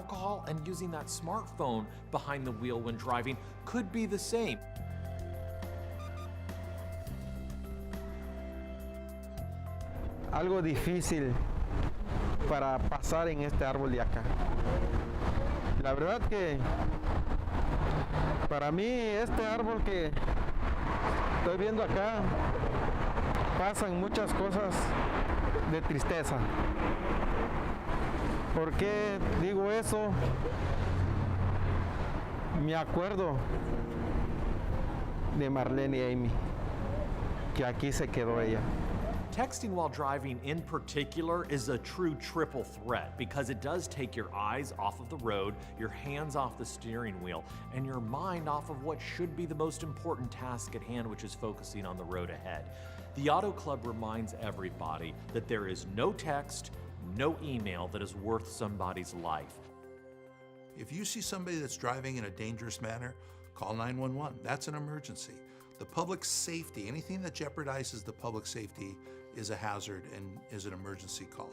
alcohol and using that smartphone behind the wheel when driving could be the same. Algo difícil para pasar en este árbol de acá. La verdad que para mí este árbol que estoy viendo acá pasan muchas cosas de tristeza. ¿Por qué digo eso? Me acuerdo de Marlene y Amy, que aquí se quedó ella. Texting while driving in particular is a true triple threat because it does take your eyes off of the road, your hands off the steering wheel, and your mind off of what should be the most important task at hand, which is focusing on the road ahead. The Auto Club reminds everybody that there is no text, no email that is worth somebody's life. If you see somebody that's driving in a dangerous manner, call 911. That's an emergency. The public safety, anything that jeopardizes the public safety is a hazard and is an emergency call.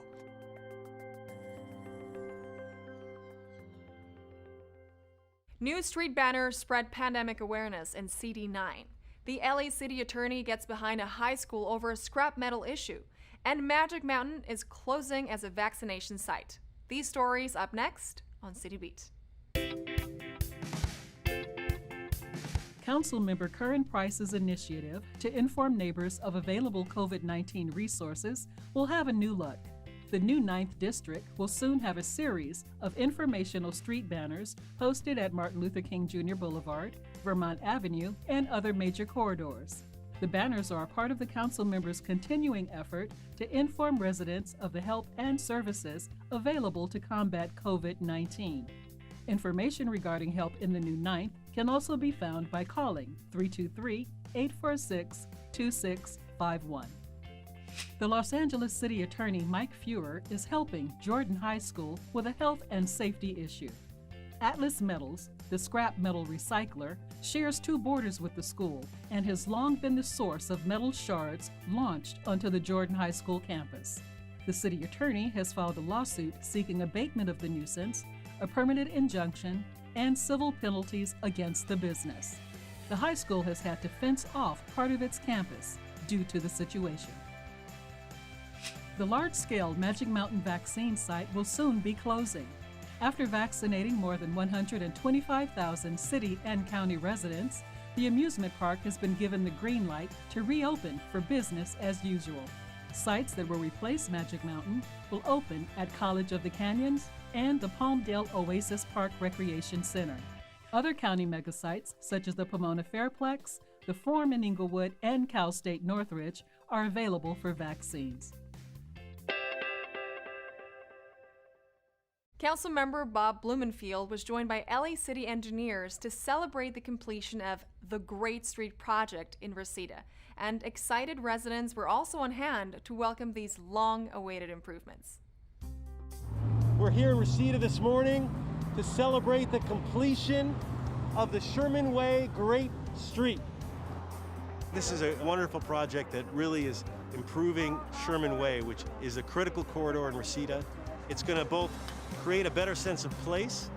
New street banners spread pandemic awareness in CD9. The LA City Attorney gets behind a high school over a scrap metal issue. And Magic Mountain is closing as a vaccination site. These stories up next on City Beat. Councilmember Curran Price's initiative to inform neighbors of available COVID-19 resources will have a new look. The new 9th District will soon have a series of informational street banners posted at Martin Luther King Jr. Boulevard, Vermont Avenue, and other major corridors. The banners are a part of the council members' continuing effort to inform residents of the help and services available to combat COVID-19. Information regarding help in the new 9th can also be found by calling 323-846-2651. The Los Angeles City Attorney Mike Feuer is helping Jordan High School with a health and safety issue. Atlas Metals, the scrap metal recycler, shares 2 borders with the school and has long been the source of metal shards launched onto the Jordan High School campus. The city attorney has filed a lawsuit seeking abatement of the nuisance, a permanent injunction, and civil penalties against the business. The high school has had to fence off part of its campus due to the situation. The large-scale Magic Mountain vaccine site will soon be closing. After vaccinating more than 125,000 city and county residents, the amusement park has been given the green light to reopen for business as usual. Sites that will replace Magic Mountain will open at College of the Canyons and the Palmdale Oasis Park Recreation Center. Other county megasites, such as the Pomona Fairplex, the Forum in Inglewood, and Cal State Northridge, are available for vaccines. Councilmember Bob Blumenfield was joined by LA City engineers to celebrate the completion of the Great Street project in Reseda, and excited residents were also on hand to welcome these long-awaited improvements. We're here in Reseda this morning to celebrate the completion of the Sherman Way Great Street. This is a wonderful project that really is improving Sherman Way, which is a critical corridor in Reseda. It's going to both create a better sense of place,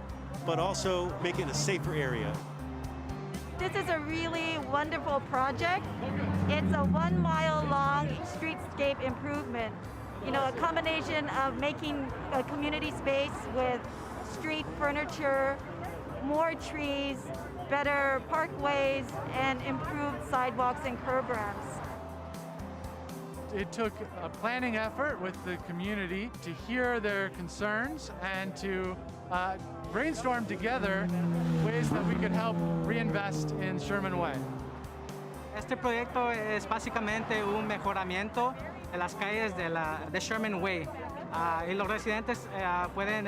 but also make it a safer area. This is a really wonderful project. It's a 1 mile long streetscape improvement. You know, a combination of making a community space with street furniture, more trees, better parkways, and improved sidewalks and curb ramps. It took a planning effort with the community to hear their concerns and to brainstorm together ways that we could help reinvest in Sherman Way. Este proyecto es básicamente un mejoramiento de las calles de Sherman Way. Y los residentes pueden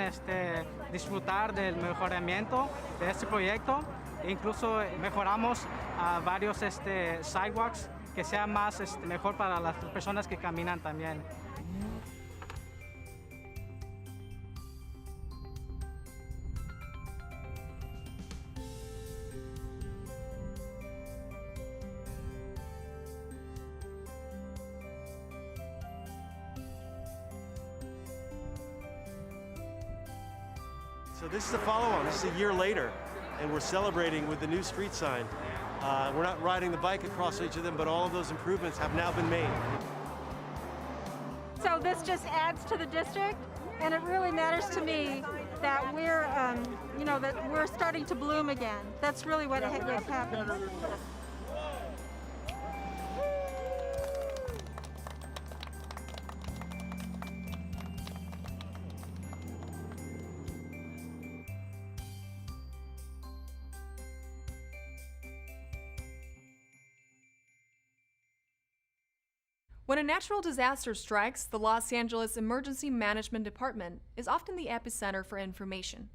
disfrutar del mejoramiento de este proyecto. Incluso mejoramos varios sidewalks que sea más mejor para las personas que caminan también. So this is a follow-on. This is a year later, and we're celebrating with the new street sign. We're not riding the bike across each of them, but all of those improvements have now been made. So this just adds to the district, and it really matters to me that we're, that we're starting to bloom again. That's really what's happening. When a natural disaster strikes, the Los Angeles Emergency Management Department is often the epicenter for information.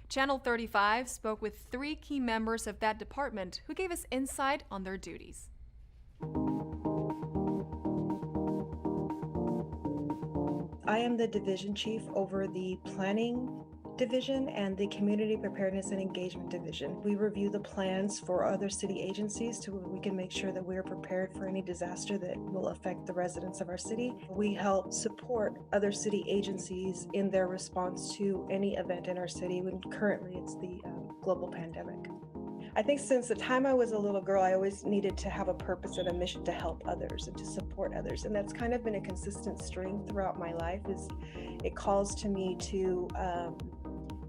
Channel 35 spoke with 3 key members of that department who gave us insight on their duties. I am the division chief over the planning division and the community preparedness and engagement division. We review the plans for other city agencies so we can make sure that we're prepared for any disaster that will affect the residents of our city. We help support other city agencies in their response to any event in our city, when currently it's the global pandemic. I think since the time I was a little girl, I always needed to have a purpose and a mission to help others and to support others. And that's kind of been a consistent string throughout my life. Is it calls to me to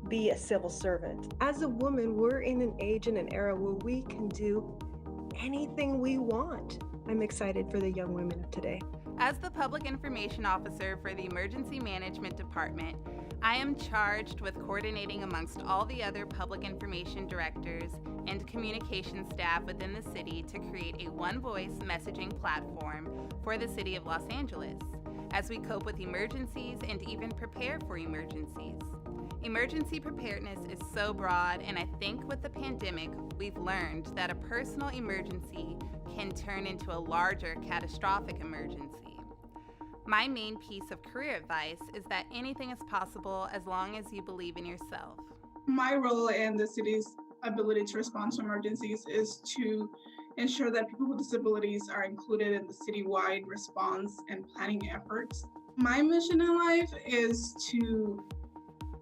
be a civil servant. As a woman, we're in an age and an era where we can do anything we want. I'm excited for the young women of today. As the Public Information Officer for the Emergency Management Department, I am charged with coordinating amongst all the other public information directors and communication staff within the city to create a one-voice messaging platform for the city of Los Angeles, as we cope with emergencies and even prepare for emergencies. Emergency preparedness is so broad, and I think with the pandemic, we've learned that a personal emergency can turn into a larger catastrophic emergency. My main piece of career advice is that anything is possible as long as you believe in yourself. My role in the city's ability to respond to emergencies is to ensure that people with disabilities are included in the citywide response and planning efforts. My mission in life is to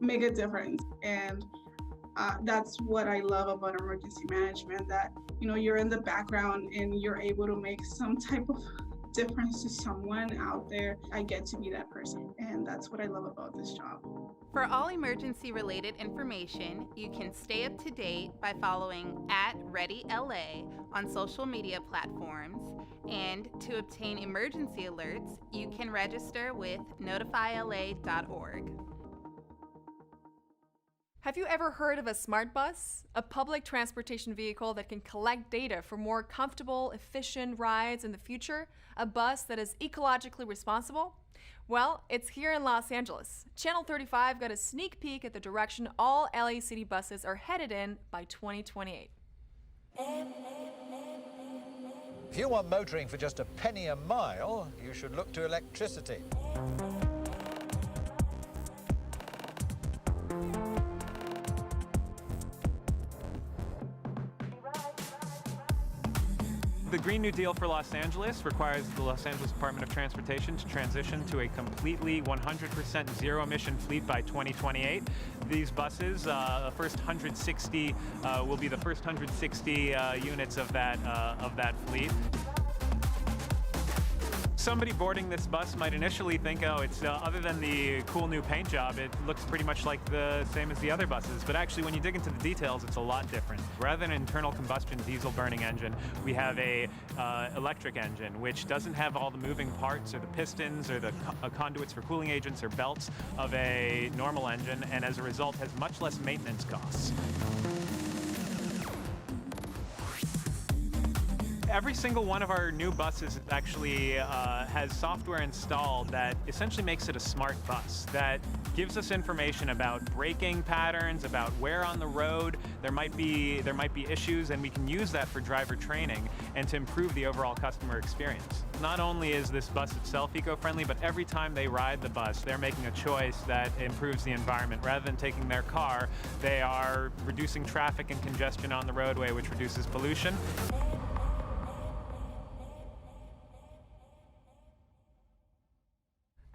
make a difference, and that's what I love about emergency management, that you're in the background and you're able to make some type of difference to someone out there. I get to be that person, and that's what I love about this job. For all emergency related information, you can stay up to date by following @ReadyLA on social media platforms, and to obtain emergency alerts, you can register with notifyla.org. Have you ever heard of a smart bus? A public transportation vehicle that can collect data for more comfortable, efficient rides in the future? A bus that is ecologically responsible? Well, it's here in Los Angeles. Channel 35 got a sneak peek at the direction all LA City buses are headed in by 2028. If you want motoring for just a penny a mile, you should look to electricity. The Green New Deal for Los Angeles requires the Los Angeles Department of Transportation to transition to a completely 100% zero-emission fleet by 2028. These buses, the first 160 will be the first 160 units of that fleet. Somebody boarding this bus might initially think, oh, it's other than the cool new paint job, it looks pretty much like the same as the other buses. But actually, when you dig into the details, it's a lot different. Rather than an internal combustion diesel burning engine, we have a electric engine, which doesn't have all the moving parts or the pistons or the conduits for cooling agents or belts of a normal engine, and as a result has much less maintenance costs. Every single one of our new buses actually has software installed that essentially makes it a smart bus, that gives us information about braking patterns, about where on the road there might be issues, and we can use that for driver training and to improve the overall customer experience. Not only is this bus itself eco-friendly, but every time they ride the bus, they're making a choice that improves the environment. Rather than taking their car, they are reducing traffic and congestion on the roadway, which reduces pollution.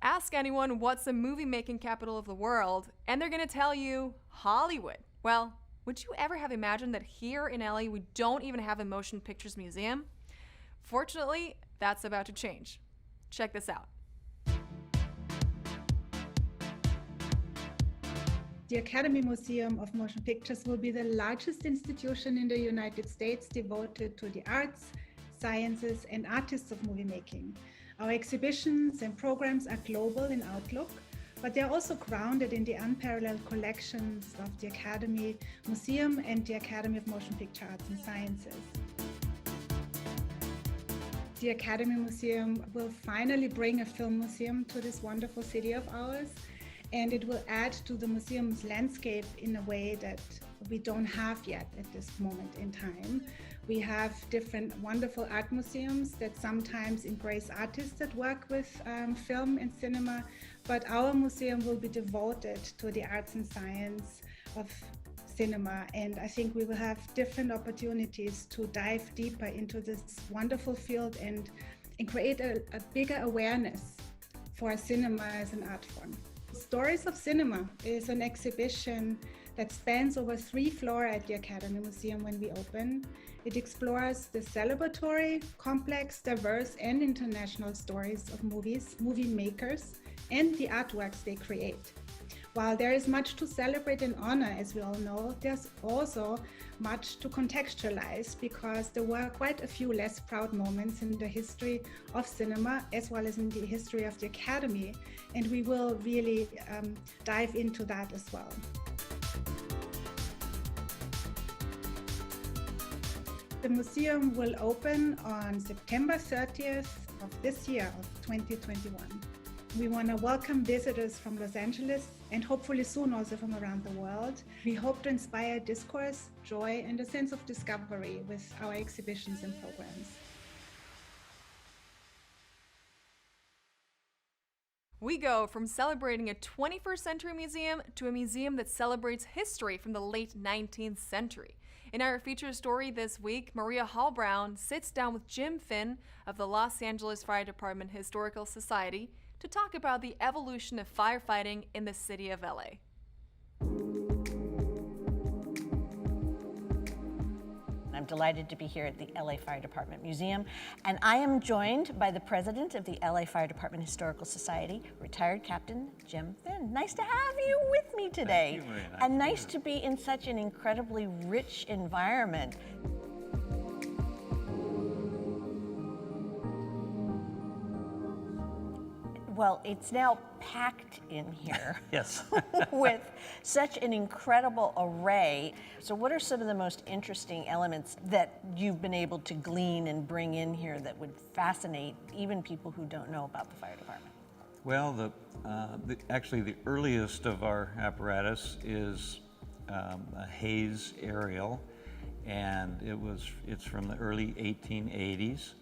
As Ask anyone what's the movie-making capital of the world, and they're gonna tell you Hollywood. Well, would you ever have imagined that here in LA we don't even have a motion pictures museum? Fortunately, that's about to change. Check this out. The Academy Museum of Motion Pictures will be the largest institution in the United States devoted to the arts, sciences, and artists of movie making. Our exhibitions and programs are global in outlook, but they're also grounded in the unparalleled collections of the Academy Museum and the Academy of Motion Picture Arts and Sciences. The Academy Museum will finally bring a film museum to this wonderful city of ours, and it will add to the museum's landscape in a way that we don't have yet at this moment in time. We have different wonderful art museums that sometimes embrace artists that work with film and cinema, but our museum will be devoted to the arts and science of cinema, and I think we will have different opportunities to dive deeper into this wonderful field and create a bigger awareness for cinema as an art form. Stories of Cinema is an exhibition that spans over 3 floors at the Academy Museum when we open. It explores the celebratory, complex, diverse, and international stories of movies, movie makers, and the artworks they create. While there is much to celebrate and honor, as we all know, there's also much to contextualize because there were quite a few less proud moments in the history of cinema as well as in the history of the Academy, and we will really dive into that as well. The museum will open on September 30th of this year, of 2021. We want to welcome visitors from Los Angeles and hopefully soon also from around the world. We hope to inspire discourse, joy, and a sense of discovery with our exhibitions and programs. We go from celebrating a 21st century museum to a museum that celebrates history from the late 19th century. In our feature story this week, Maria Hall-Brown sits down with Jim Finn of the Los Angeles Fire Department Historical Society to talk about the evolution of firefighting in the city of LA. I'm delighted to be here at the LA Fire Department Museum, and I am joined by the president of the LA Fire Department Historical Society, retired Captain Jim Finn. Nice to have you with me today. Thank you, Maria. And nice to be in such an incredibly rich environment. Well, it's now packed in here. Yes. With such an incredible array. So what are some of the most interesting elements that you've been able to glean and bring in here that would fascinate even people who don't know about the fire department? Well, actually the earliest of our apparatus is a Hayes aerial, and it's from the early 1880s.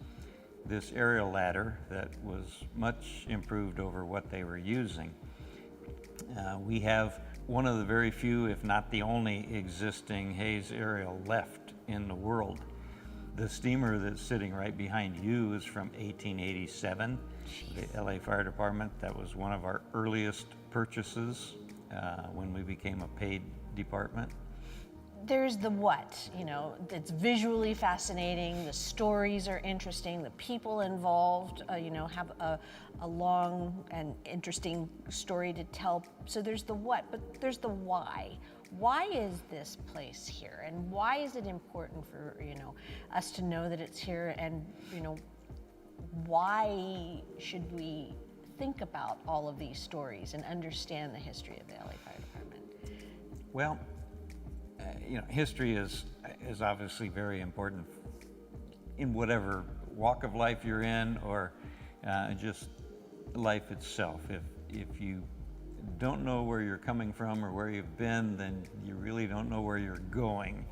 This aerial ladder that was much improved over what they were using. We have one of the very few, if not the only, existing Hayes aerial left in the world. The steamer that's sitting right behind you is from 1887, the LA Fire Department. That was one of our earliest purchases when we became a paid department. There's the what, it's visually fascinating, the stories are interesting, the people involved, have a long and interesting story to tell. So there's the what, but there's the why. Why is this place here? And why is it important for, us to know that it's here? And, why should we think about all of these stories and understand the history of the LA Fire Department? Well, history is obviously very important in whatever walk of life you're in, or just life itself. If you don't know where you're coming from or where you've been, then you really don't know where you're going.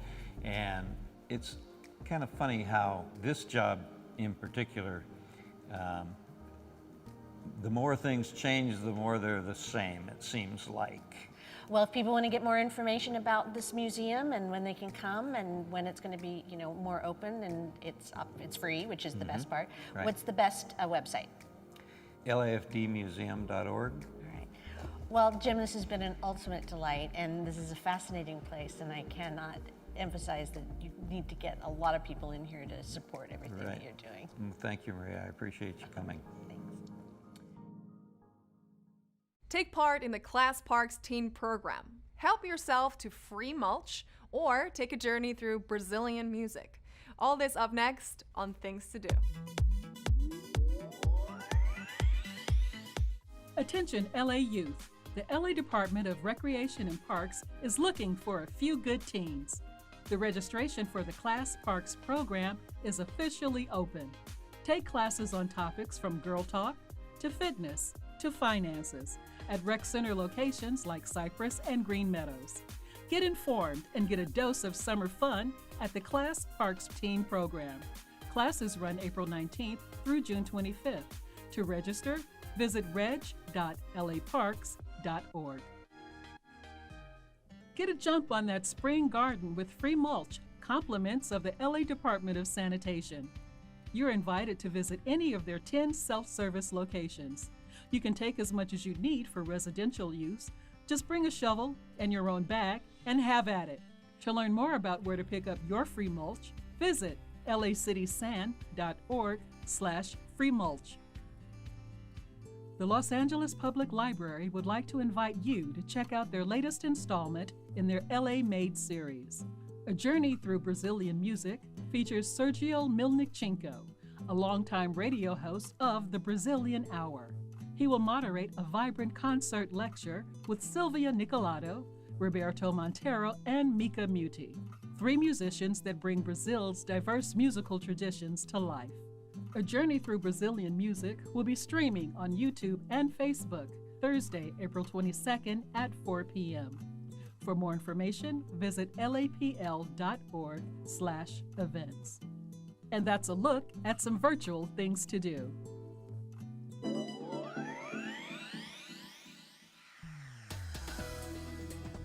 And it's kind of funny how this job in particular, the more things change, the more they're the same, it seems like. Well, if people want to get more information about this museum and when they can come and when it's going to be, more open and it's free, which is the best part. Right. What's the best website? lafdmuseum.org. Well, Jim, this has been an ultimate delight, and this is a fascinating place, and I cannot emphasize that you need to get a lot of people in here to support everything that you're doing. Thank you, Maria. I appreciate you coming. Take part in the Class Parks Teen Program. Help yourself to free mulch or take a journey through Brazilian music. All this up next on Things to Do. Attention LA youth. The LA Department of Recreation and Parks is looking for a few good teens. The registration for the Class Parks program is officially open. Take classes on topics from Girl Talk to fitness to finances at rec center locations like Cypress and Green Meadows. Get informed and get a dose of summer fun at the Class Parks Teen Program. Classes run April 19th through June 25th. To register, visit reg.laparks.org. Get a jump on that spring garden with free mulch, compliments of the LA Department of Sanitation. You're invited to visit any of their 10 self-service locations. You can take as much as you need for residential use. Just bring a shovel and your own bag and have at it. To learn more about where to pick up your free mulch, visit lacitysan.org/freemulch. The Los Angeles Public Library would like to invite you to check out their latest installment in their LA Made series. A Journey Through Brazilian Music features Sergio Milnichenko, a longtime radio host of the Brazilian Hour. He will moderate a vibrant concert lecture with Silvia Nicolato, Roberto Montero, and Mika Muti, 3 musicians that bring Brazil's diverse musical traditions to life. A Journey Through Brazilian Music will be streaming on YouTube and Facebook Thursday, April 22nd at 4 p.m. For more information, visit lapl.org/events. And that's a look at some virtual things to do.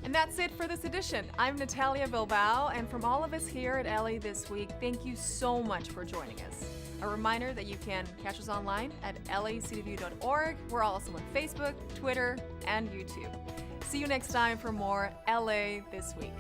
And that's it for this edition. I'm Natalia Bilbao, and from all of us here at LA This Week, thank you so much for joining us. A reminder that you can catch us online at lacdview.org. We're also on Facebook, Twitter, and YouTube. See you next time for more LA This Week.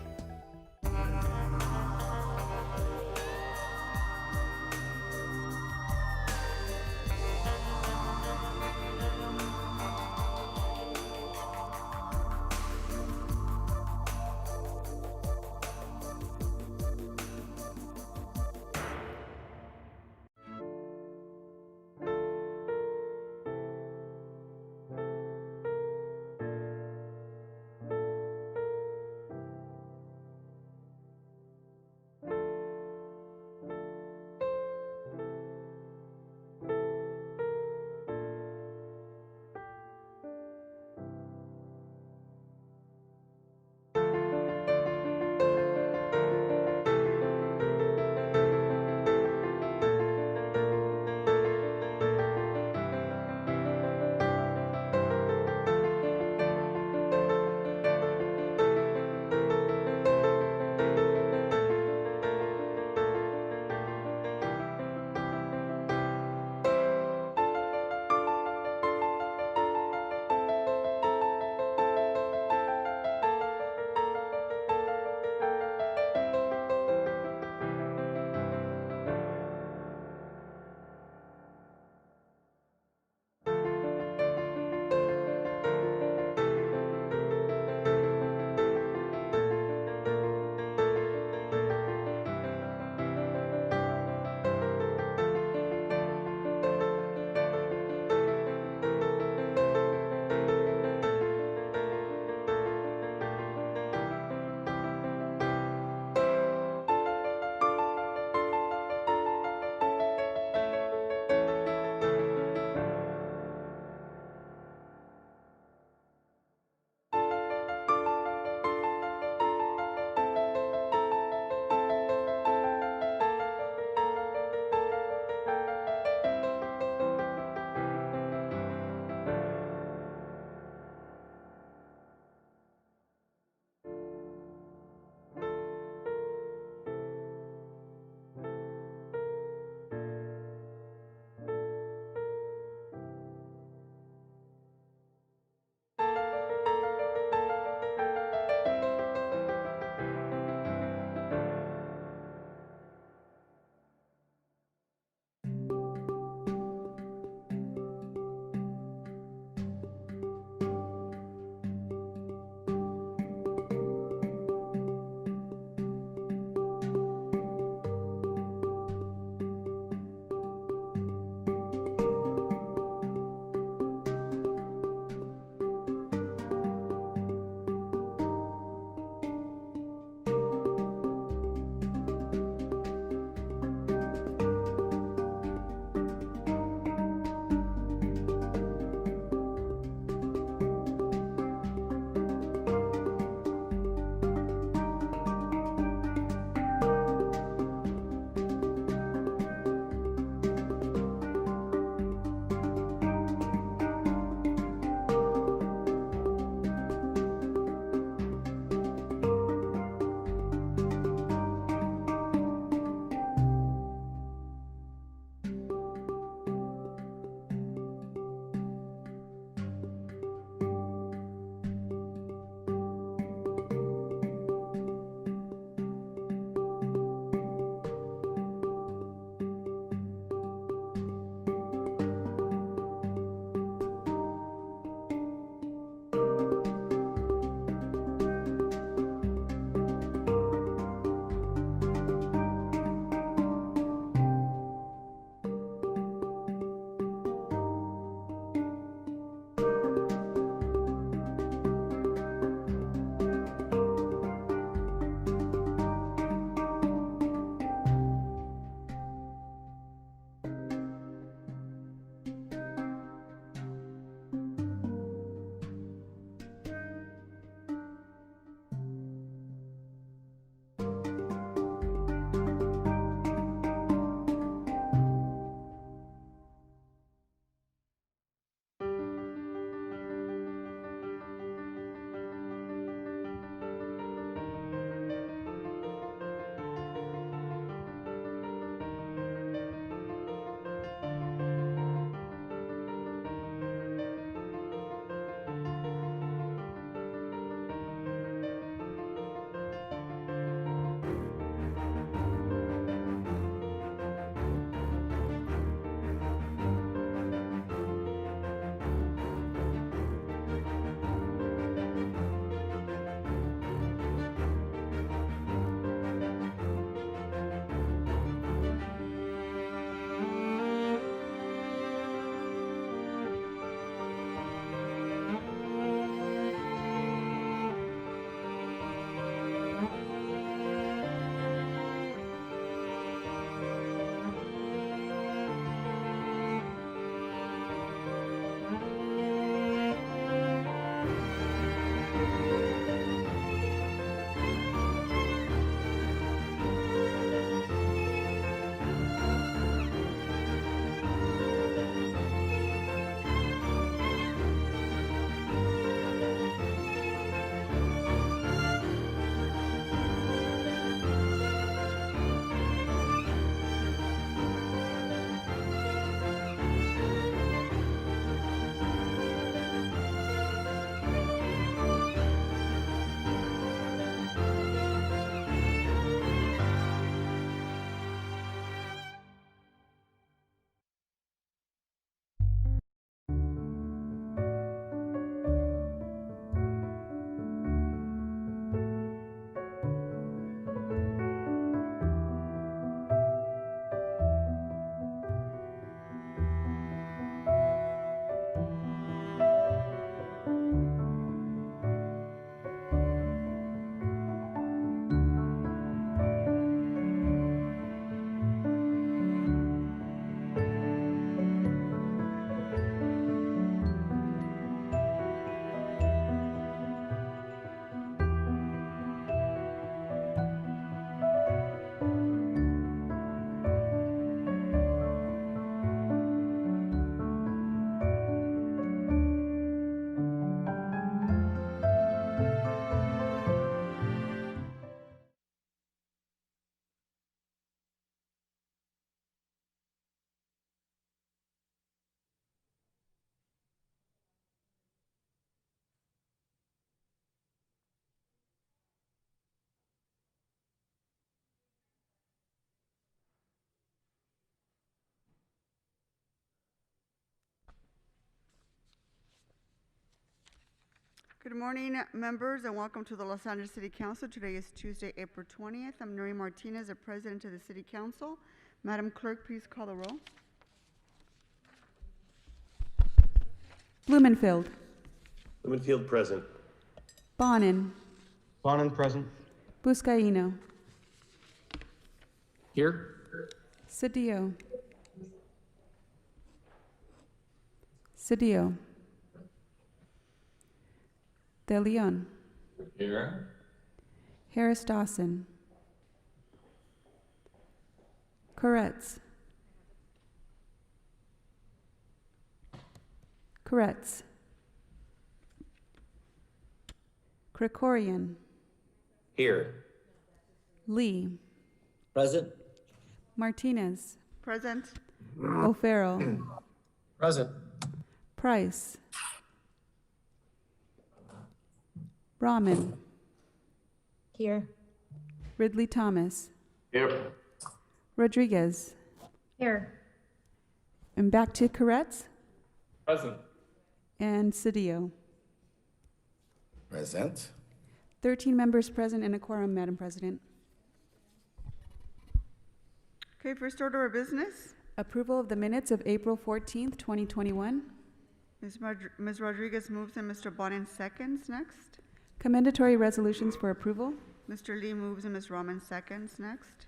Good morning, members, and welcome to the Los Angeles City Council. Today is Tuesday, April 20th. I'm Nuri Martinez, the President of the City Council. Madam Clerk, please call the roll. Blumenfield. Blumenfield present. Bonin. Bonin present. Buscaino. Here. Cedillo. Cedillo. De Leon. Here. Harris Dawson. Koretz. Koretz. Krikorian. Here. Lee. Present. Martinez. Present. O'Farrell. Present. Price. Rahman. Here. Ridley Thomas. Here. Rodriguez. Here. And back to Koretz Present. and Cedillo. Present. 13 members present and a quorum, Madam President. Okay, first order of business. Approval of the minutes of April 14th, 2021. Ms. Rodriguez moves and Mr. Bonin seconds. Next. Commendatory resolutions for approval. Mr. Lee moves and Ms. Rahman seconds. Next.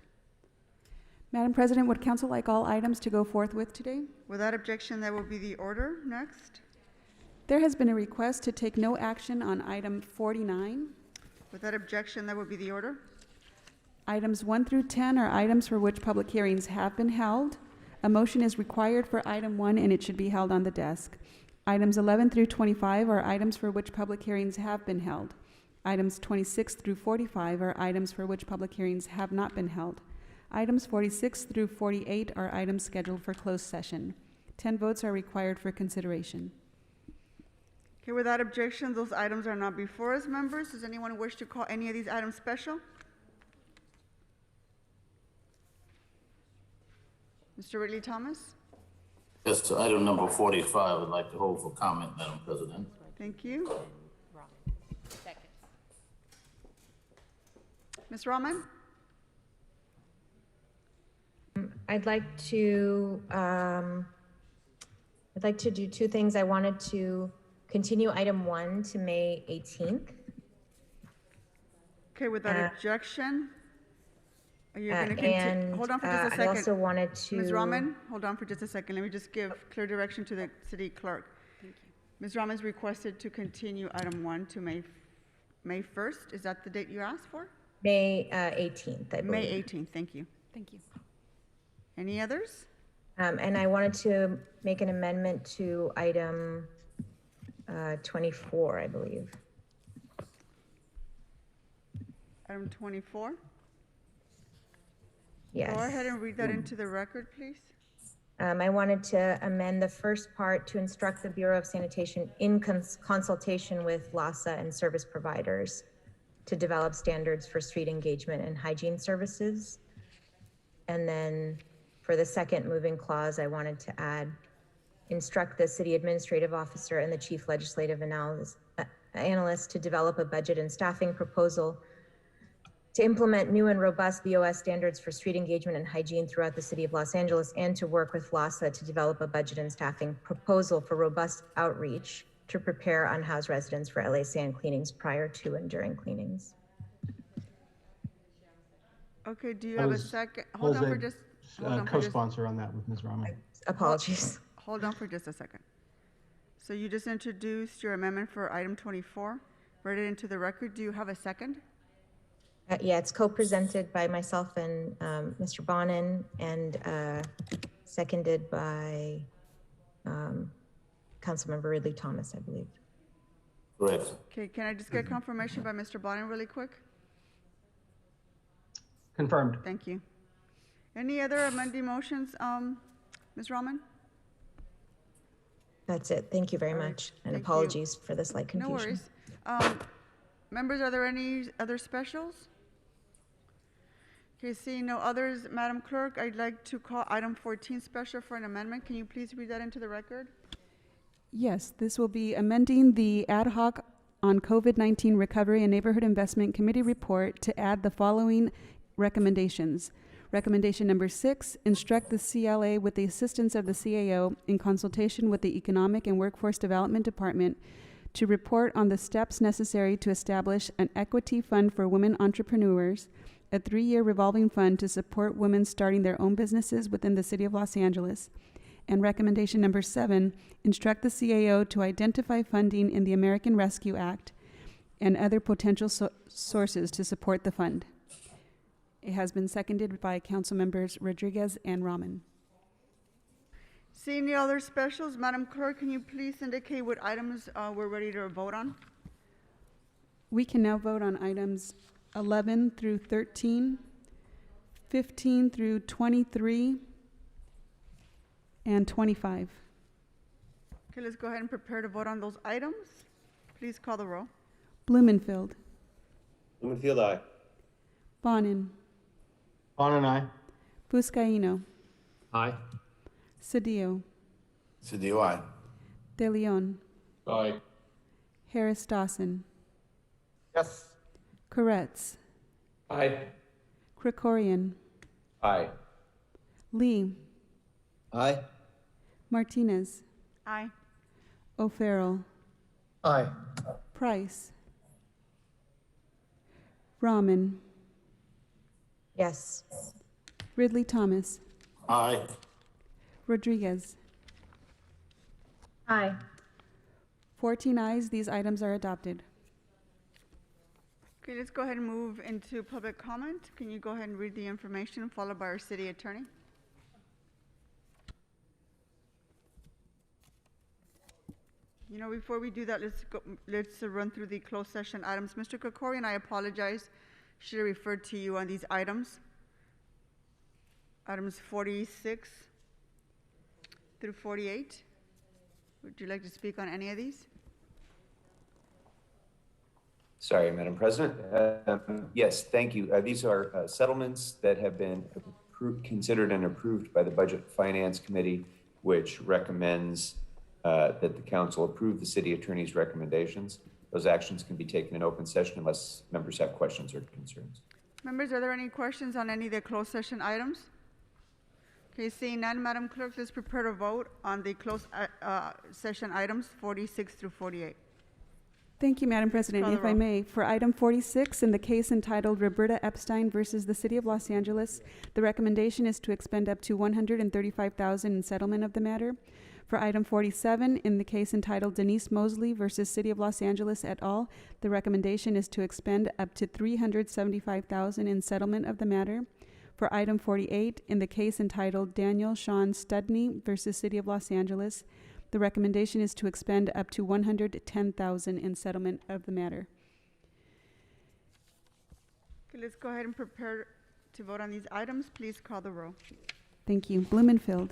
Madam President, would council like all items to go forthwith today? Without objection, that will be the order. Next. There has been a request to take no action on item 49. Without objection, that will be the order. Items 1 through 10 are items for which public hearings have been held. A motion is required for item 1 and it should be held on the desk. Items 11 through 25 are items for which public hearings have been held. Items 26 through 45 are items for which public hearings have not been held. Items 46 through 48 are items scheduled for closed session. 10 votes are required for consideration. Okay, without objection, those items are not before us, members. Does anyone wish to call any of these items special? Mr. Ridley Thomas? Yes, to item number 45, I would like to hold for comment, Madam President. Thank you. Ms. Rahman? I'd like to do two things. I wanted to continue item 1 to May 18th. Okay, without objection. Are you going to continue? And Hold on for just a second. I also wanted to. Ms. Rahman, hold on for just a second. Let me just give clear direction to the city clerk. Thank you. Ms. Rahman's requested to continue item 1 to May 1st. Is that the date you asked for? May 18th, I believe. May 18th, thank you. Thank you. Any others? And I wanted to make an amendment to item 24, I believe. Item 24? Yes. Go ahead and read that into the record, please. I wanted to amend the first part to instruct the Bureau of Sanitation in consultation with LAHSA and service providers to develop standards for street engagement and hygiene services. And then for the second moving clause, I wanted to add, instruct the city administrative officer and the chief legislative analyst to develop a budget and staffing proposal to implement new and robust BOS standards for street engagement and hygiene throughout the city of Los Angeles, and to work with LAHSA to develop a budget and staffing proposal for robust outreach to prepare unhoused residents for LA sand cleanings prior to and during cleanings. Okay, do you have a second? Hold on for just. Co-sponsor on that with Ms. Rahman. Apologies. Hold on for just a second. So you just introduced your amendment for item 24, read it into the record. Do you have a second? Yeah, it's co-presented by myself and Mr. Bonin, and seconded by Councilmember Ridley Thomas, I believe. Correct. Okay, can I just get confirmation by Mr. Bonin really quick? Confirmed. Thank you. Any other amending motions, Ms. Rahman? That's it. Thank you very much. And Thank apologies for the slight No confusion. worries. Members, are there any other specials? Okay, seeing no others, Madam Clerk, I'd like to call item 14 special for an amendment. Can you please read that into the record? Yes, this will be amending the ad hoc on COVID-19 Recovery and Neighborhood Investment Committee report to add the following recommendations. Recommendation number 6, instruct the CLA with the assistance of the CAO in consultation with the Economic and Workforce Development Department to report on the steps necessary to establish an equity fund for women entrepreneurs, a 3-year revolving fund to support women starting their own businesses within the City of Los Angeles. And recommendation number 7, instruct the CAO to identify funding in the American Rescue Act and other potential sources to support the fund. It has been seconded by Council Members Rodriguez and Rahman. Seeing the other specials, Madam Clerk, can you please indicate what items we're ready to vote on? We can now vote on items 11 through 13, 15 through 23, and 25. Okay, let's go ahead and prepare to vote on those items. Please call the roll. Blumenfield. Blumenfield, aye. Bonin. Bonin, aye. Buscaino. Aye. Cedillo. Cedillo, aye. De Leon. Aye. Harris Dawson. Yes. Koretz. Aye. Krikorian. Aye. Lee. Aye. Martinez. Aye. O'Farrell. Aye. Price. Rahman. Yes. Ridley Thomas. Aye. Rodriguez. Aye. 14 ayes, these items are adopted. Okay, let's go ahead and move into public comment. Can you go ahead and read the information followed by our city attorney? You know, before we do that, let's run through the closed session items. Mr. Krikorian, I apologize. Should have referred to you on these items. Items 46 through 48. Would you like to speak on any of these? Sorry, Madam President. Yes, thank you. These are settlements that have been considered and approved by the Budget Finance Committee, which recommends that the council approve the city attorney's recommendations. Those actions can be taken in open session unless members have questions or concerns. Members, are there any questions on any of the closed session items? Okay, seeing none, Madam Clerk, let's prepare to vote on the closed session items 46 through 48. Thank you, Madam President. If I may, for item 46, in the case entitled Roberta Epstein versus the City of Los Angeles, the recommendation is to expend up to $135,000 in settlement of the matter. For item 47, in the case entitled Denise Mosley versus City of Los Angeles et al., the recommendation is to expend up to $375,000 in settlement of the matter. For item 48, in the case entitled Daniel Sean Studney versus City of Los Angeles, the recommendation is to expend up to $110,000 in settlement of the matter. Okay, let's go ahead and prepare to vote on these items. Please call the roll. Thank you. Blumenfield.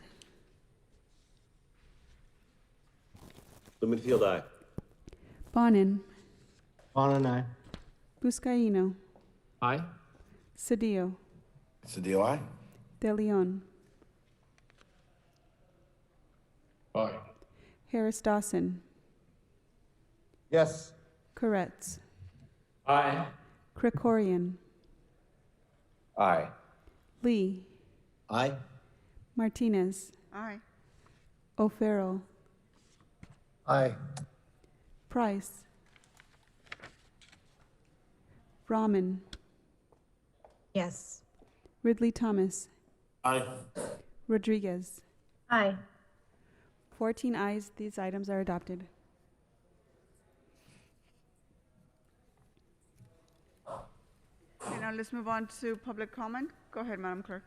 Blumenfield, aye. Bonin. Bonin, aye. Buscaino. Aye. Cedillo. Cedillo, aye. De Leon. Aye. Harris Dawson. Yes. Koretz. Aye. Krikorian. Aye. Lee. Aye. Martinez. Aye. O'Farrell. Aye. Price. Rahman. Yes. Ridley Thomas. Aye. Rodriguez. Aye. 14 ayes, these items are adopted. Okay, now let's move on to public comment. Go ahead, Madam Clerk.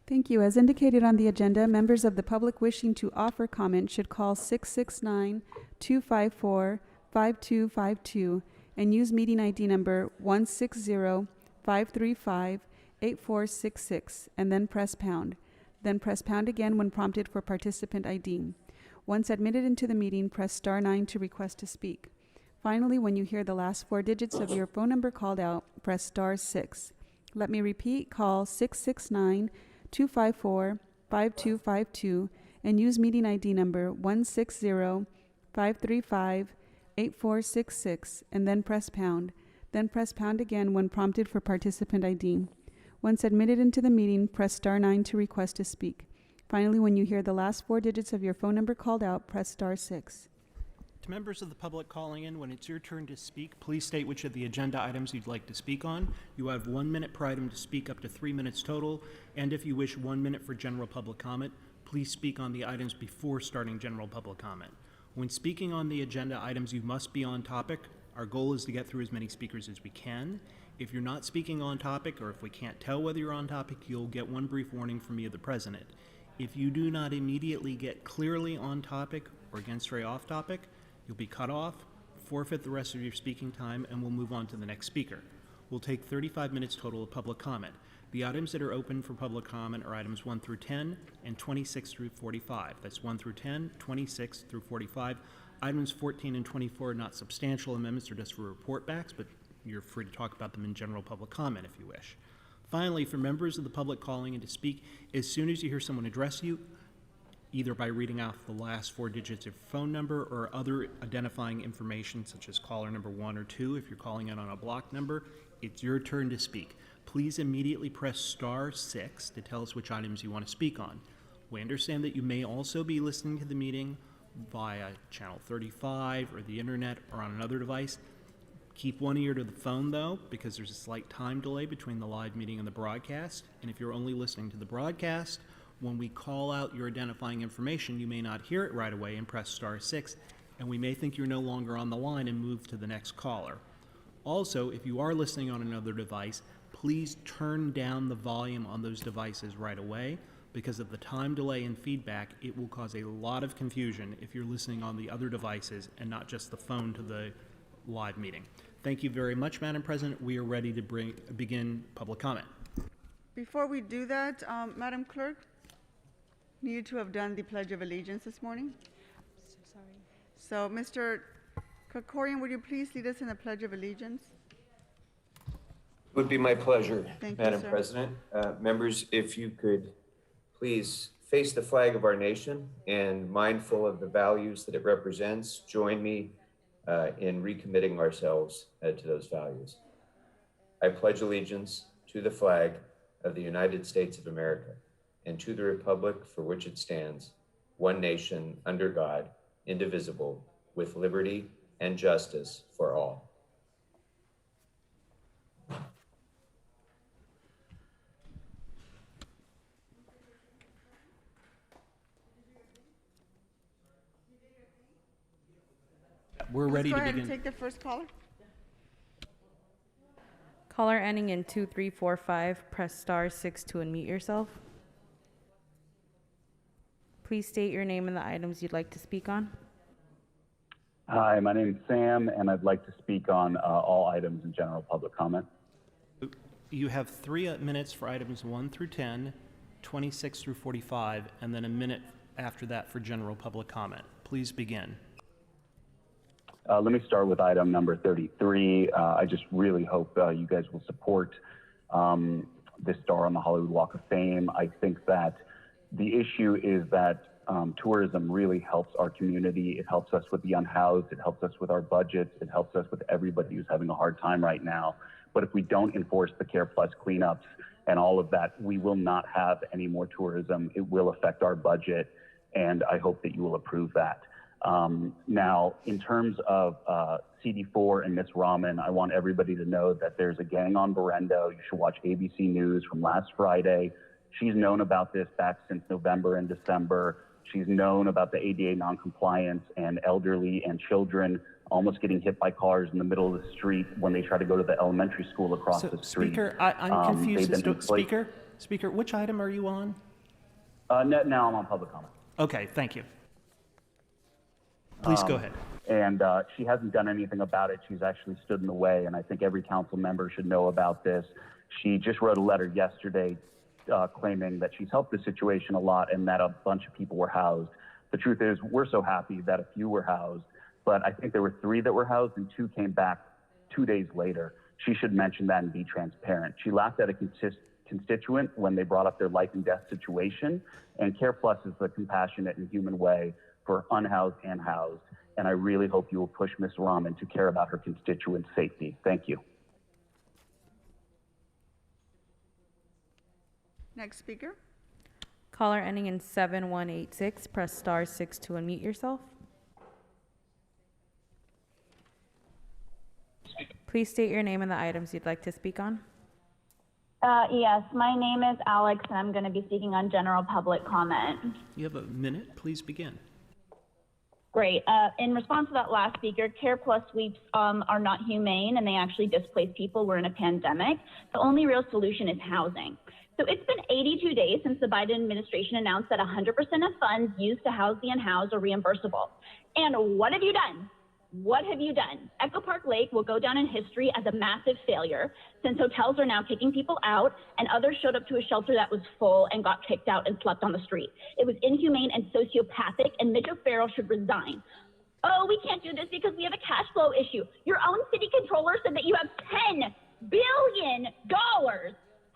Thank you. As indicated on the agenda, members of the public wishing to offer comment should call 669-254-5252 and use meeting ID number 160-535-8466 and then press pound. Then press pound again when prompted for participant ID. Once admitted into the meeting, press star 9 to request to speak. Finally, when you hear the last 4 digits of your phone number called out, press star 6. Let me repeat, call 669-254-5252 and use meeting ID number 160-535-8466 8466 and then press pound. Then press pound again when prompted for participant ID. Once admitted into the meeting, press star 9 to request to speak. Finally, when you hear the last 4 digits of your phone number called out, press star 6. To members of the public calling in, when it's your turn to speak, please state which of the agenda items you'd like to speak on. You have 1 minute per item to speak, up to 3 minutes total. And if you wish 1 minute for general public comment, please speak on the items before starting general public comment. When speaking on the agenda items, you must be on topic. Our goal is to get through as many speakers as we can. If you're not speaking on topic, or if we can't tell whether you're on topic, you'll get one brief warning from me, the president. If you do not immediately get clearly on topic or again stray off topic, you'll be cut off, forfeit the rest of your speaking time, and we'll move on to the next speaker. We'll take 35 minutes total of public comment. The items that are open for public comment are items 1 through 10 and 26 through 45. That's 1 through 10, 26 through 45. Items 14 and 24 are not substantial amendments, they're just for report backs, but you're free to talk about them in general public comment if you wish. Finally, for members of the public calling in to speak, as soon as you hear someone address you, either by reading out the last 4 digits of phone number or other identifying information such as caller number 1 or 2, if you're calling in on a block number, it's your turn to speak. Please immediately press star 6 to tell us which items you want to speak on. We understand that you may also be listening to the meeting via channel 35 or the internet or on another device. Keep one ear to the phone though, because there's a slight time delay between the live meeting and the broadcast. And if you're only listening to the broadcast, when we call out your identifying information, you may not hear it right away and press star 6, and we may think you're no longer on the line and move to the next caller. Also, if you are listening on another device, please turn down the volume on those devices right away. Because of the time delay and feedback, it will cause a lot of confusion if you're listening on the other devices and not just the phone to the live meeting. Thank you very much, Madam President. We are ready to begin public comment. Before we do that, Madam Clerk, need to have done the Pledge of Allegiance this morning. So sorry. So, Mr. Kokorian, would you please lead us in the Pledge of Allegiance? It would be my pleasure, Thank you, Madam sir. President. Members, if you could please face the flag of our nation and, mindful of the values that it represents, join me in recommitting ourselves to those values. I pledge allegiance to the flag of the United States of America and to the republic for which it stands, one nation, under God, indivisible, with liberty and justice for all. We're ready to Go ahead begin. and take the first caller. Caller ending in 2345, press star 6 to unmute yourself. Please state your name and the items you'd like to speak on. Hi, my name is Sam, and I'd like to speak on all items in general public comment. You have 3 minutes for items 1 through 10, 26 through 45, and then a minute after that for general public comment. Please begin. Let me start with item number 33. I just really hope you guys will support this star on the Hollywood Walk of Fame. I think that the issue is that tourism really helps our community. It helps us with the unhoused. It helps us with our budgets. It helps us with everybody who's having a hard time right now. But if we don't enforce the Care Plus cleanups and all of that, we will not have any more tourism. It will affect our budget, and I hope that you will approve that. Now, in terms of CD4 and Miss Rahman, I want everybody to know that there's a gang on Berendo. You should watch ABC News from last Friday. She's known about this back since November and December. She's known about the ADA noncompliance and elderly and children almost getting hit by cars in the middle of the street when they try to go to the elementary school across the street. Speaker, I'm confused as to, Speaker, which item are you on? Now I'm on public comment. Okay, thank you. Please go ahead. And she hasn't done anything about it. She's actually stood in the way, and I think every council member should know about this. She just wrote a letter yesterday claiming that she's helped the situation a lot and that a bunch of people were housed. The truth is, we're so happy that a few were housed, but I think there were 3 that were housed and 2 came back 2 days later. She should mention that and be transparent. She laughed at a constituent when they brought up their life and death situation, and Care Plus is the compassionate and human way for unhoused and housed. and I really hope you will push Ms. Rahman to care about her constituents' safety. Thank you. Next speaker. Caller ending in 7186, press star 6 to unmute yourself. Please state your name and the items you'd like to speak on. Yes, my name is Alex, and I'm going to be speaking on general public comment. You have a minute. Please begin. Great. In response to that last speaker, Care Plus sweeps are not humane, and they actually displace people. We're in a pandemic. The only real solution is housing. So it's been 82 days since the Biden administration announced that 100% of funds used to house the unhoused are reimbursable. And what have you done? What have you done? Echo Park Lake will go down in history as a massive failure since hotels are now kicking people out and others showed up to a shelter that was full and got kicked out and slept on the street. It was inhumane and sociopathic, and Mitch O'Farrell should resign. Oh, we can't do this because we have a cash flow issue. Your own city controller said that you have $10 billion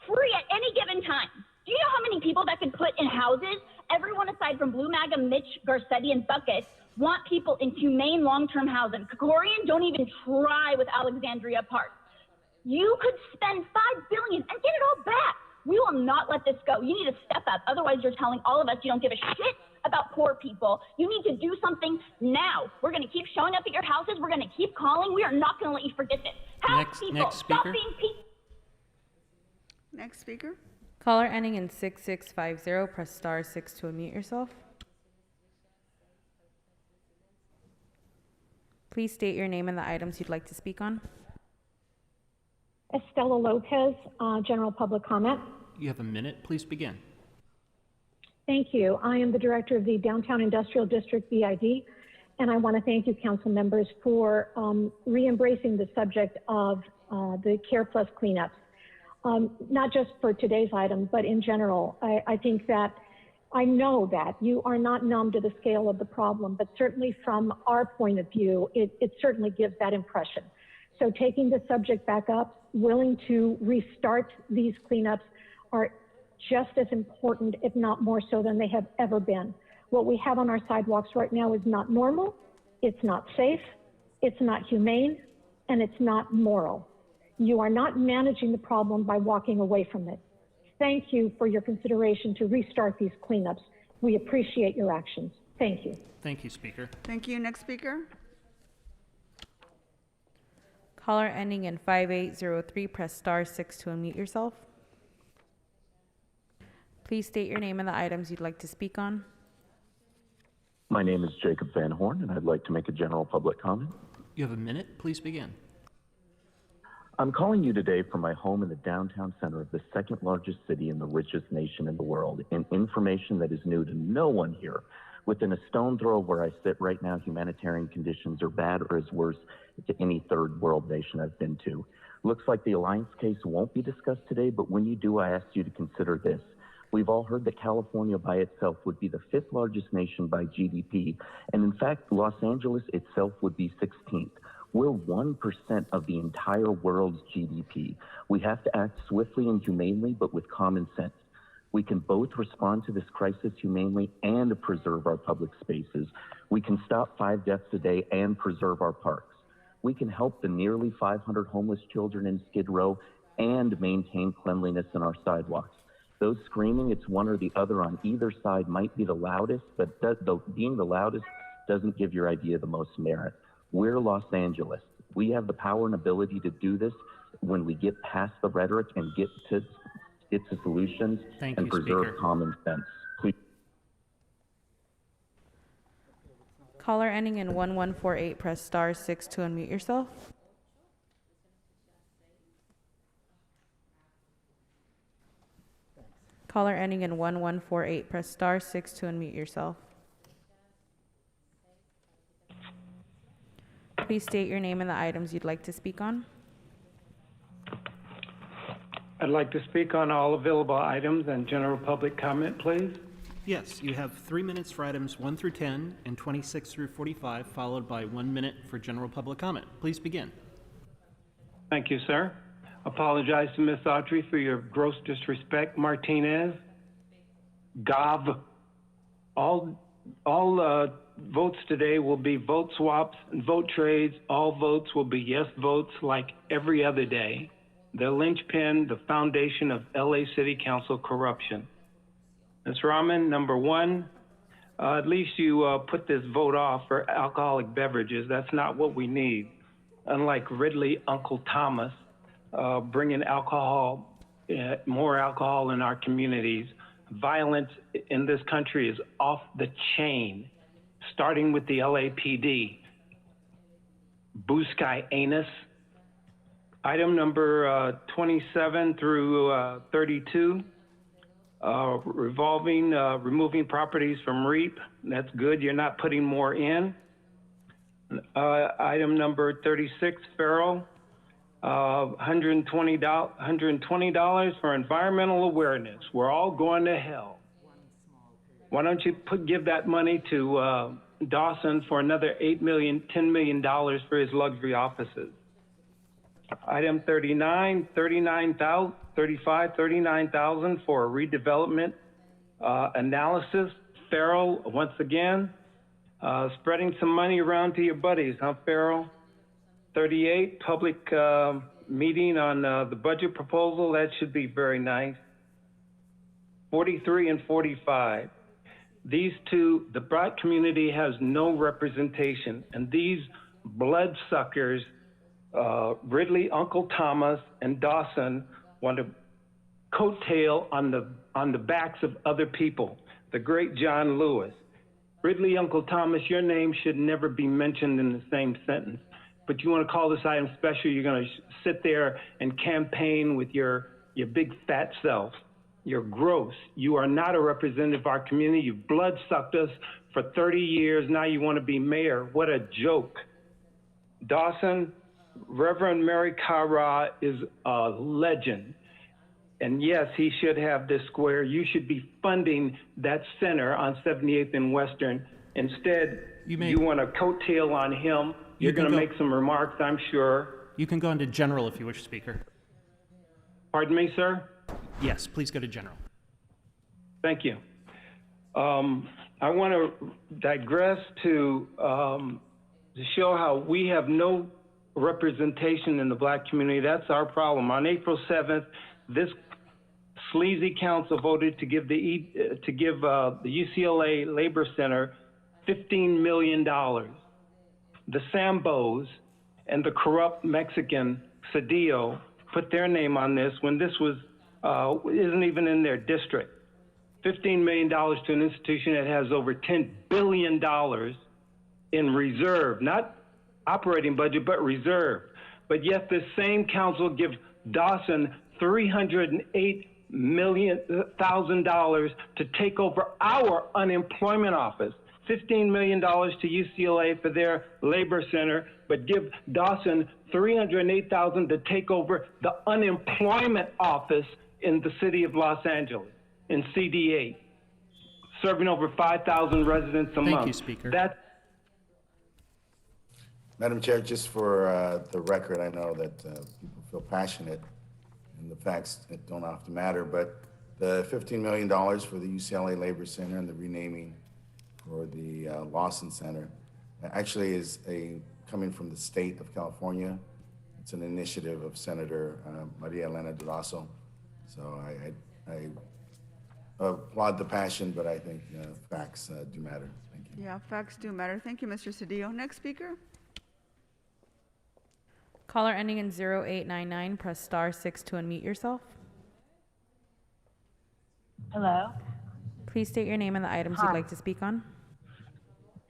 free at any given time. Do you know how many people that could put in houses? Everyone aside from Blue MAGA, Mitch Garcetti, and Bucket want people in humane long-term housing. Krikorian, don't even try with Alexandria Park. You could spend $5 billion and get it all back. We will not let this go. You need to step up. Otherwise, you're telling all of us you don't give a shit about poor people. You need to do something now. We're going to keep showing up at your houses. We're going to keep calling. We are not going to let you forget this. House people, next speaker. stop being people. Next speaker. Caller ending in 6650, press star 6 to unmute yourself. Please state your name and the items you'd like to speak on. Estella Lopez, general public comment. You have a minute. Please begin. Thank you. I am the director of the Downtown Industrial District BID, and I want to thank you, council members, for re-embracing the subject of the Care Plus cleanups. Not just for today's item, but in general. I know that you are not numb to the scale of the problem, but certainly from our point of view, it certainly gives that impression. So taking the subject back up, willing to restart these cleanups are just as important, if not more so than they have ever been. What we have on our sidewalks right now is not normal, it's not safe, it's not humane, and it's not moral. You are not managing the problem by walking away from it. Thank you for your consideration to restart these cleanups. We appreciate your actions. Thank you. Thank you, Speaker. Thank you. Next speaker. Caller ending in 5803, press star 6 to unmute yourself. Please state your name and the items you'd like to speak on. My name is Jacob Van Horn, and I'd like to make a general public comment. You have a minute. Please begin. I'm calling you today from my home in the downtown center of the second largest city in the richest nation in the world, and information that is new to no one here. Within a stone throw of where I sit right now, humanitarian conditions are bad or as worse to any third world nation I've been to. Looks like the Alliance case won't be discussed today, but when you do, I ask you to consider this. We've all heard that California by itself would be the 5th largest nation by GDP, and in fact, Los Angeles itself would be 16th. We're 1% of the entire world's GDP. We have to act swiftly and humanely, but with common sense. We can both respond to this crisis humanely and preserve our public spaces. We can stop 5 deaths a day and preserve our parks. We can help the nearly 500 homeless children in Skid Row and maintain cleanliness in our sidewalks. Those screaming it's one or the other on either side might be the loudest, but being the loudest doesn't give your idea the most merit. We're Los Angeles. We have the power and ability to do this when we get past the rhetoric and get to solutions and preserve Speaker. common sense. Please. Caller ending in 1148, press star 6 to unmute yourself. Caller ending in 1148, press star 6 to unmute yourself. Please state your name and the items you'd like to speak on. I'd like to speak on all available items and general public comment, please. Yes, you have 3 minutes for items 1 through 10 and 26 through 45, followed by 1 minute for general public comment. Please begin. Thank you, sir. Apologize to Ms. Autry for your gross disrespect, Martinez. Gav. All votes today will be vote swaps and vote trades. All votes will be yes votes like every other day. The linchpin, the foundation of LA City Council corruption. Ms. Rahman, number one, at least you put this vote off for alcoholic beverages. That's not what we need. Unlike Ridley Uncle Thomas, bringing alcohol, more alcohol in our communities, violence in this country is off the chain, starting with the LAPD. Blue Sky Anus. Item number 27 through 32, removing properties from REAP. That's good. You're not putting more in. Item number 36, Farrell, $120 for environmental awareness. We're all going to hell. Why don't you give that money to Dawson for another $10 million for his luxury offices? Item 39, $39,000 for a redevelopment analysis. Farrell, once again, spreading some money around to your buddies, huh, Farrell? 38, public meeting on the budget proposal. That should be very nice. 43 and 45. These two, the Black community has no representation, and these bloodsuckers, Ridley, Uncle Thomas, and Dawson, want to coattail on the backs of other people. The great John Lewis. Ridley, Uncle Thomas, your name should never be mentioned in the same sentence. But you want to call this item special, you're going to sit there and campaign with your big fat self. You're gross. You are not a representative of our community. You've blood-sucked us for 30 years. Now you want to be mayor. What a joke. Dawson, Reverend Mary Kara is a legend. And yes, he should have this square. You should be funding that center on 78th and Western. Instead, you want to coattail on him. You're going to make some remarks, I'm sure. You can go into general if you wish, Speaker. Pardon me, sir? Yes, please go to general. Thank you. I want to digress to show how we have no representation in the Black community. That's our problem. On April 7th, this sleazy council voted to give the UCLA Labor Center $15 million. The Sambos and the corrupt Mexican Cedillo put their name on this when this was isn't even in their district. $15 million to an institution that has over $10 billion in reserve, not operating budget, but reserve. But yet this same council gives Dawson $308,000 to take over our unemployment office. $15 million to UCLA for their labor center, but give Dawson $308,000 to take over the unemployment office in the city of Los Angeles, in CD8, serving over 5,000 residents a month. Thank you, Speaker. Madam Chair, just for the record, I know that people feel passionate and the facts don't have to matter, but the $15 million for the UCLA Labor Center and the renaming for the Lawson Center actually is coming from the state of California. It's an initiative of Senator Maria Elena Durazo. So I applaud the passion, but I think facts do matter. Thank you. Yeah, facts do matter. Thank you, Mr. Cedillo. Next speaker. Caller ending in 0899, press *6 to unmute yourself. Hello. Please state your name and the items you'd like to speak on.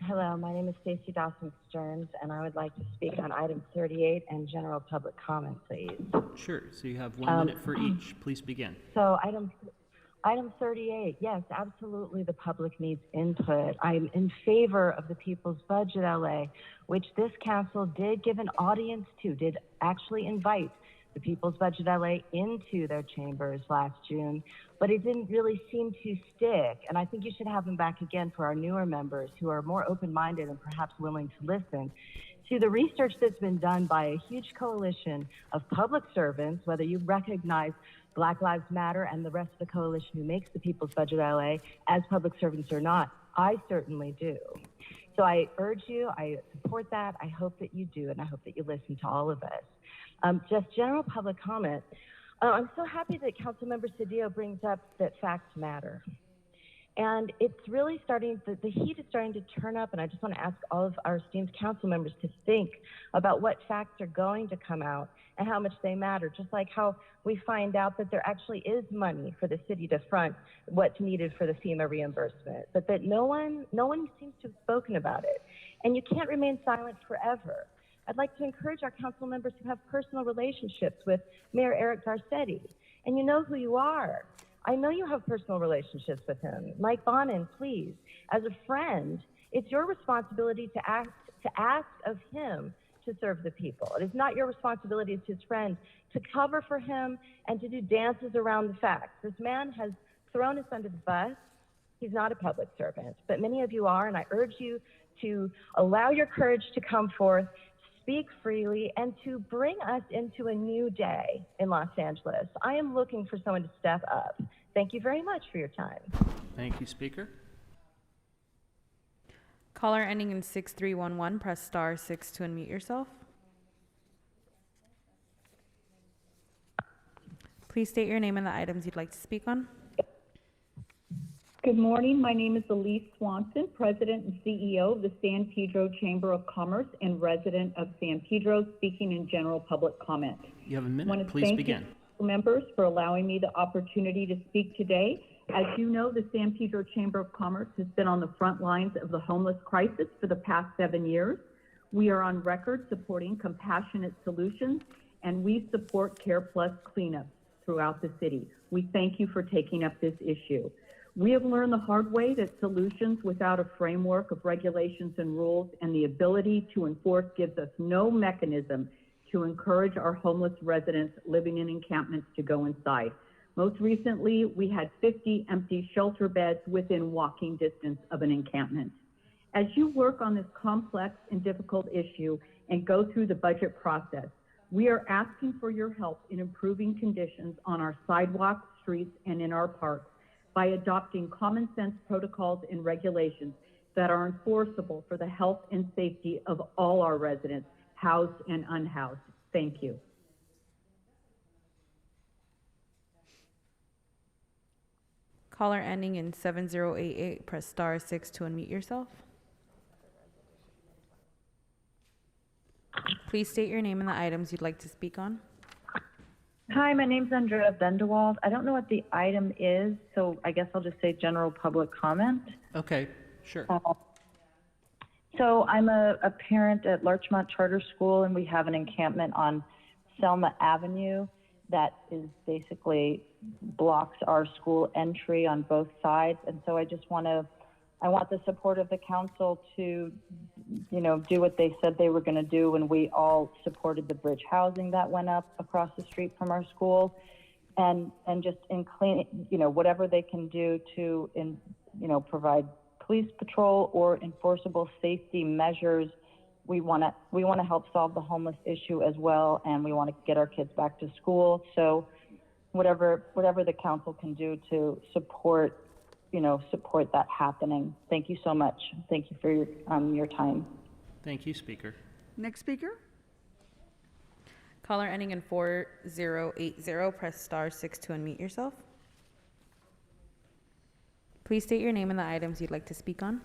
Hello, my name is Stacey Dawson-Stearns, and I would like to speak on item 38 and general public comment, please. Sure. So you have 1 minute for each. Please begin. So item 38, yes, absolutely the public needs input. I'm in favor of the People's Budget LA, which this council did give an audience to, did actually invite the People's Budget LA into their chambers last June, but it didn't really seem to stick. And I think you should have them back again for our newer members who are more open-minded and perhaps willing to listen to the research that's been done by a huge coalition of public servants, whether you recognize Black Lives Matter and the rest of the coalition who makes the People's Budget LA as public servants or not. I certainly do. So I urge you, I support that. I hope that you do, and I hope that you listen to all of us. Just general public comment. I'm so happy that Councilmember Cedillo brings up that facts matter. And it's really starting, the heat is starting to turn up, and I just want to ask all of our esteemed council members to think about what facts are going to come out and how much they matter, just like how we find out that there actually is money for the city to front what's needed for the FEMA reimbursement, but that no one seems to have spoken about it. And you can't remain silent forever. I'd like to encourage our council members who have personal relationships with Mayor Eric Garcetti, and you know who you are. I know you have personal relationships with him. Mike Bonin, please, as a friend, it's your responsibility to ask of him to serve the people. It is not your responsibility as his friend to cover for him and to do dances around the facts. This man has thrown us under the bus. He's not a public servant, but many of you are, and I urge you to allow your courage to come forth, speak freely, and to bring us into a new day in Los Angeles. I am looking for someone to step up. Thank you very much for your time. Thank you, Speaker. Caller ending in 6311, press star 6 to unmute yourself. Please state your name and the items you'd like to speak on. Good morning. My name is Elise Swanson, President and CEO of the San Pedro Chamber of Commerce and resident of San Pedro, speaking in general public comment. You have a I minute. want to Please thank begin. you, members, for allowing me the opportunity to speak today. As you know, the San Pedro Chamber of Commerce has been on the front lines of the homeless crisis for the past 7 years. We are on record supporting compassionate solutions, and we support Care Plus cleanups throughout the city. We thank you for taking up this issue. We have learned the hard way that solutions without a framework of regulations and rules and the ability to enforce gives us no mechanism to encourage our homeless residents living in encampments to go inside. Most recently, we had 50 empty shelter beds within walking distance of an encampment. As you work on this complex and difficult issue and go through the budget process, we are asking for your help in improving conditions on our sidewalks, streets, and in our parks by adopting common sense protocols and regulations that are enforceable for the health and safety of all our residents, housed and unhoused. Thank you. Caller ending in 7088, press star 6 to unmute yourself. Please state your name and the items you'd like to speak on. Hi, my name's Andrea Bendewald. I don't know what the item is, so I guess I'll just say general public comment. Okay, sure. So I'm a parent at Larchmont Charter School, and we have an encampment on Selma Avenue that is basically blocks our school entry on both sides. And so I want the support of the council to, do what they said they were going to do when we all supported the bridge housing that went up across the street from our school, and just in clean, whatever they can do to, provide police patrol or enforceable safety measures. We want to help solve the homeless issue as well, and we want to get our kids back to school. So whatever the council can do to support that happening. Thank you so much. Thank you for your time. Thank you, Speaker. Next speaker. Caller ending in 4080, press star 6 to unmute yourself. Please state your name and the items you'd like to speak on.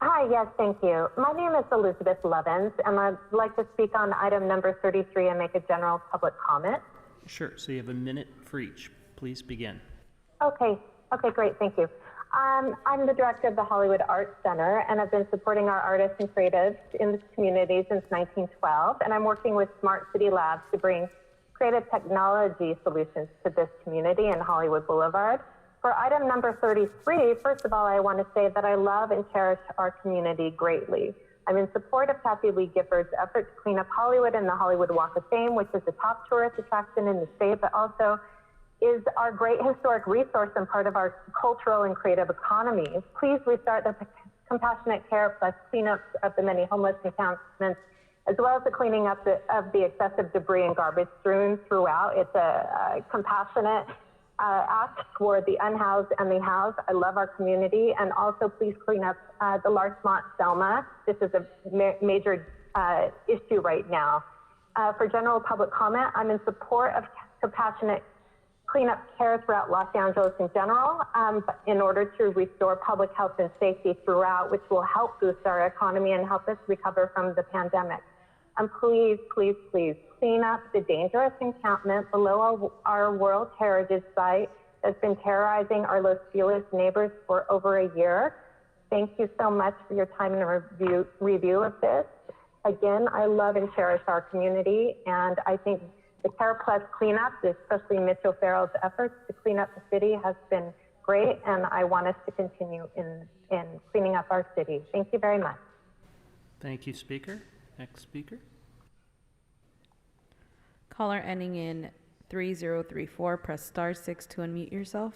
Hi, yes, thank you. My name is Elizabeth Levens, and I'd like to speak on item number 33 and make a general public comment. Sure, so you have a minute for each. Please begin. Okay, great, thank you. I'm the director of the Hollywood Arts Center, and I've been supporting our artists and creatives in this community since 1912, and I'm working with Smart City Labs to bring creative technology solutions to this community in Hollywood Boulevard. For item number 33, first of all, I want to say that I love and cherish our community greatly. I'm in support of Kathy Lee Gifford's effort to clean up Hollywood and the Hollywood Walk of Fame, which is a top tourist attraction in the state, but also is our great historic resource and part of our cultural and creative economy. Please restart the Compassionate Care Plus cleanups of the many homeless encampments, as well as the cleaning up of the excessive debris and garbage strewn throughout. It's a compassionate ask for the unhoused and the housed. I love our community. And also please clean up the Larchmont Selma. This is a major issue right now. For general public comment, I'm in support of compassionate cleanup care throughout Los Angeles in general, in order to restore public health and safety throughout, which will help boost our economy and help us recover from the pandemic. And please, please, please clean up the dangerous encampment below our World Heritage Site that's been terrorizing our Los Feliz neighbors for over a year. Thank you so much for your time and review of this. Again, I love and cherish our community, and I think the Care Plus cleanup, especially Mitchell Farrell's efforts to clean up the city, has been great, and I want us to continue in cleaning up our city. Thank you very much. Thank you, Speaker. Next speaker. Caller ending in 3034, press star 6 to unmute yourself.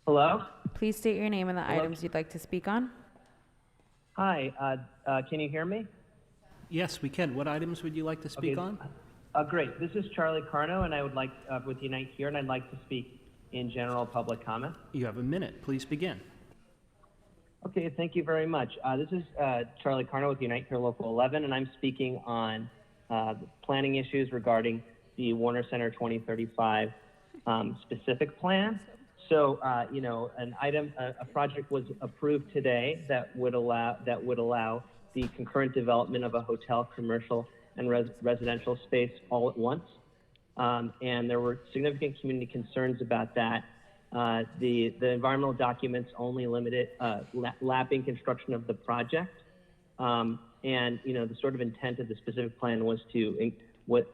Hello? Please state your name and the items you'd like to speak on. Hi, can you hear me? Yes, we can. What items would you like to speak on? Great. This is Charlie Carno, and I would like, with Unite here, and I'd like to speak in general public comment. You have a minute. Please begin. Okay, thank you very much. This is Charlie Carno with Unite Here Local 11, and I'm speaking on the planning issues regarding the Warner Center 2035 specific plan. So, a project was approved today that would allow the concurrent development of a hotel, commercial, and residential space all at once. And there were significant community concerns about that. The environmental documents only limited lapping construction of the project. And the sort of intent of the specific plan was to,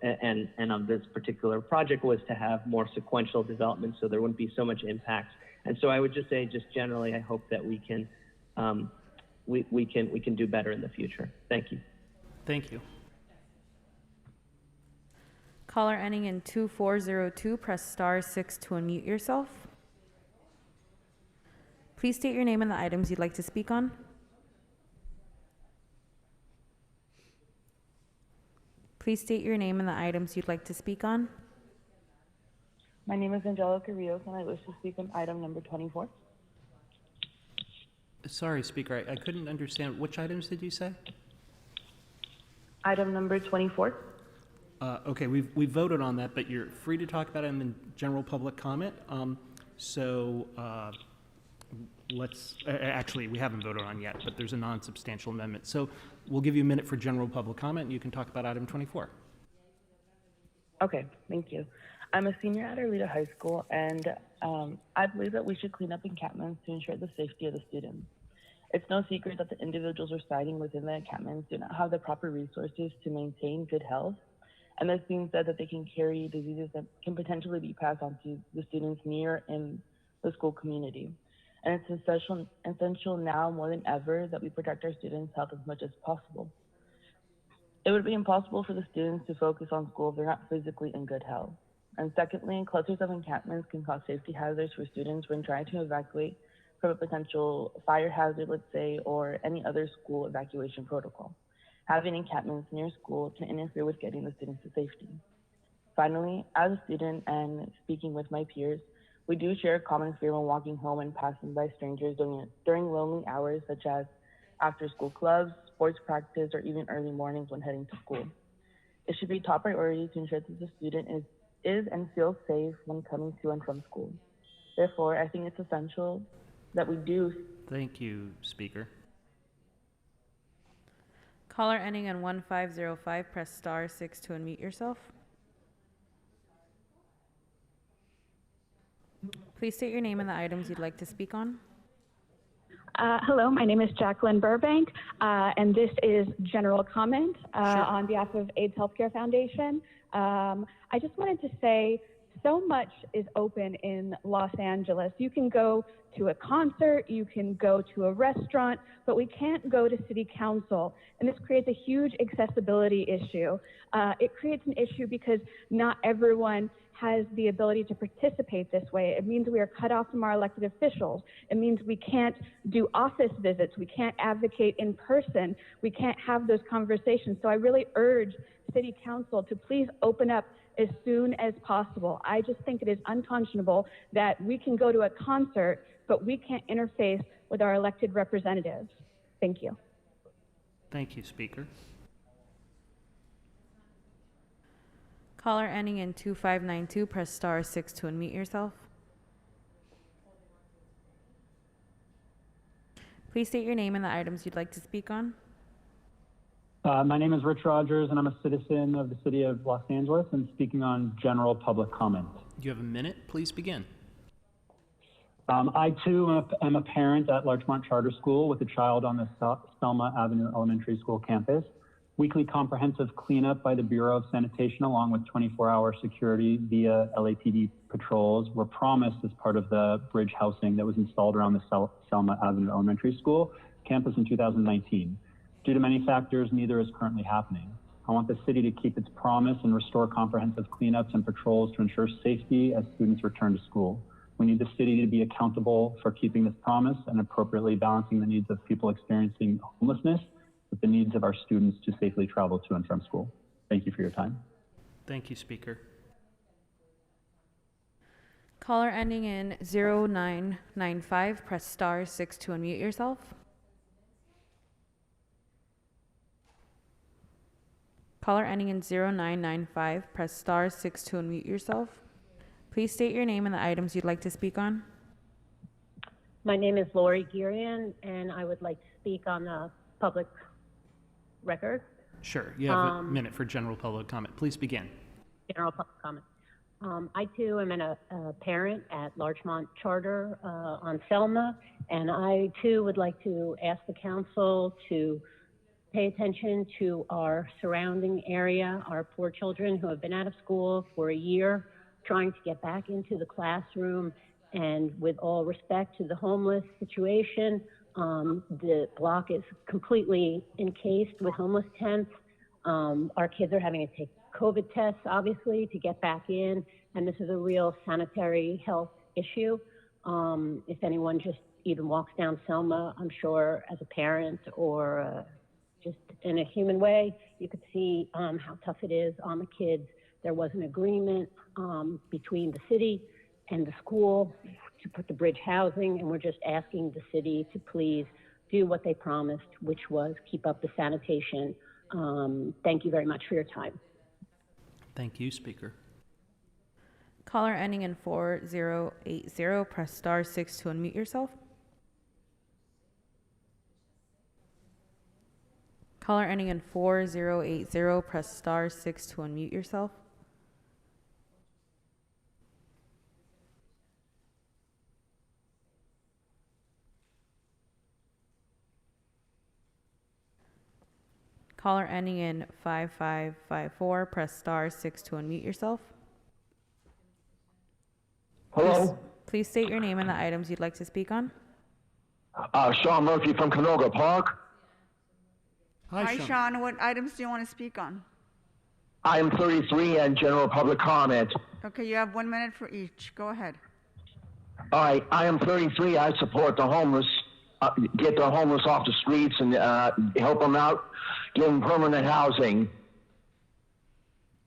and of this particular project was to have more sequential development so there wouldn't be so much impact. And so I would just say, just generally, I hope that we can we can do better in the future. Thank you. Thank you. Caller ending in 2402, press star 6 to unmute yourself. Please state your name and the items you'd like to speak on. Please state your name and the items you'd like to speak on. My name is Angelica Rios, and I wish to speak on item number 24. Sorry, Speaker, I couldn't understand. Which items did you say? Item number 24. Okay, we voted on that, but you're free to talk about it in general public comment. Actually, we haven't voted on yet, but there's a non-substantial amendment. So we'll give you a minute for general public comment, and you can talk about item 24. Okay, thank you. I'm a senior at Arleta High School, and I believe that we should clean up encampments to ensure the safety of the students. It's no secret that the individuals residing within the encampments do not have the proper resources to maintain good health, and this being said that they can carry diseases that can potentially be passed on to the students near in the school community. And it's essential now more than ever that we protect our students' health as much as possible. It would be impossible for the students to focus on school if they're not physically in good health. And secondly, clusters of encampments can cause safety hazards for students when trying to evacuate from a potential fire hazard, let's say, or any other school evacuation protocol. Having encampments near school can interfere with getting the students to safety. Finally, as a student and speaking with my peers, we do share a common fear when walking home and passing by strangers during lonely hours, such as after school clubs, sports practice, or even early mornings when heading to school. It should be top priority to ensure that the student is and feels safe when coming to and from school. Therefore, I think it's essential that we do. Thank you, Speaker. Caller ending in 1505, press star 6 to unmute yourself. Please state your name and the items you'd like to speak on. Hello, my name is Jacqueline Burbank, and this is general comment on behalf of AIDS Healthcare Foundation. I just wanted to say so much is open in Los Angeles. You can go to a concert, you can go to a restaurant, but we can't go to city council. And this creates a huge accessibility issue. It creates an issue because not everyone has the ability to participate this way. It means we are cut off from our elected officials. It means we can't do office visits. We can't advocate in person. We can't have those conversations. So I really urge City Council to please open up as soon as possible. I just think it is unconscionable that we can go to a concert, but we can't interface with our elected representatives. Thank you. Thank you, Speaker. Caller ending in 2592, press star 6 to unmute yourself. Please state your name and the items you'd like to speak on. My name is Rich Rogers, and I'm a citizen of the city of Los Angeles and speaking on general public comment. You have a minute. Please begin. I, too, am a parent at Larchmont Charter School with a child on the Selma Avenue Elementary School campus. Weekly comprehensive cleanup by the Bureau of Sanitation, along with 24-hour security via LAPD patrols, were promised as part of the bridge housing that was installed around the Selma Avenue Elementary School campus in 2019. Due to many factors, neither is currently happening. I want the city to keep its promise and restore comprehensive cleanups and patrols to ensure safety as students return to school. We need the city to be accountable for keeping this promise and appropriately balancing the needs of people experiencing homelessness with the needs of our students to safely travel to and from school. Thank you for your time. Thank you, Speaker. Caller ending in 0995, press star 6 to unmute yourself. Caller ending in 0995, press star 6 to unmute yourself. Please state your name and the items you'd like to speak on. My name is Lori Girian, and I would like to speak on the public record. Sure. You have a minute for general public comment. Please begin. General public comment. I too am a parent at Larchmont Charter on Selma, and I too would like to ask the council to pay attention to our surrounding area, our poor children who have been out of school for a year, trying to get back into the classroom. And with all respect to the homeless situation, the block is completely encased with homeless tents. Our kids are having to take COVID tests, obviously, to get back in, and this is a real sanitary health issue. If anyone just even walks down Selma, I'm sure as a parent or just in a human way, you could see how tough it is on the kids. There was an agreement between the city and the school to put the bridge housing, and we're just asking the city to please do what they promised, which was keep up the sanitation. Thank you very much for your time. Thank you, Speaker. Caller ending in 4080, press star 6 to unmute yourself. Caller ending in 4080, press star 6 to unmute yourself. Caller ending in 5554, press star 6 to unmute yourself. Hello? Please state your name and the items you'd like to speak on. Sean Murphy from Canoga Park. Hi, Sean. What items do you want to speak on? Item 33 and general public comment. Okay, you have 1 minute for each. Go ahead. All right, item 33, I support the homeless, get the homeless off the streets and help them out, give them permanent housing.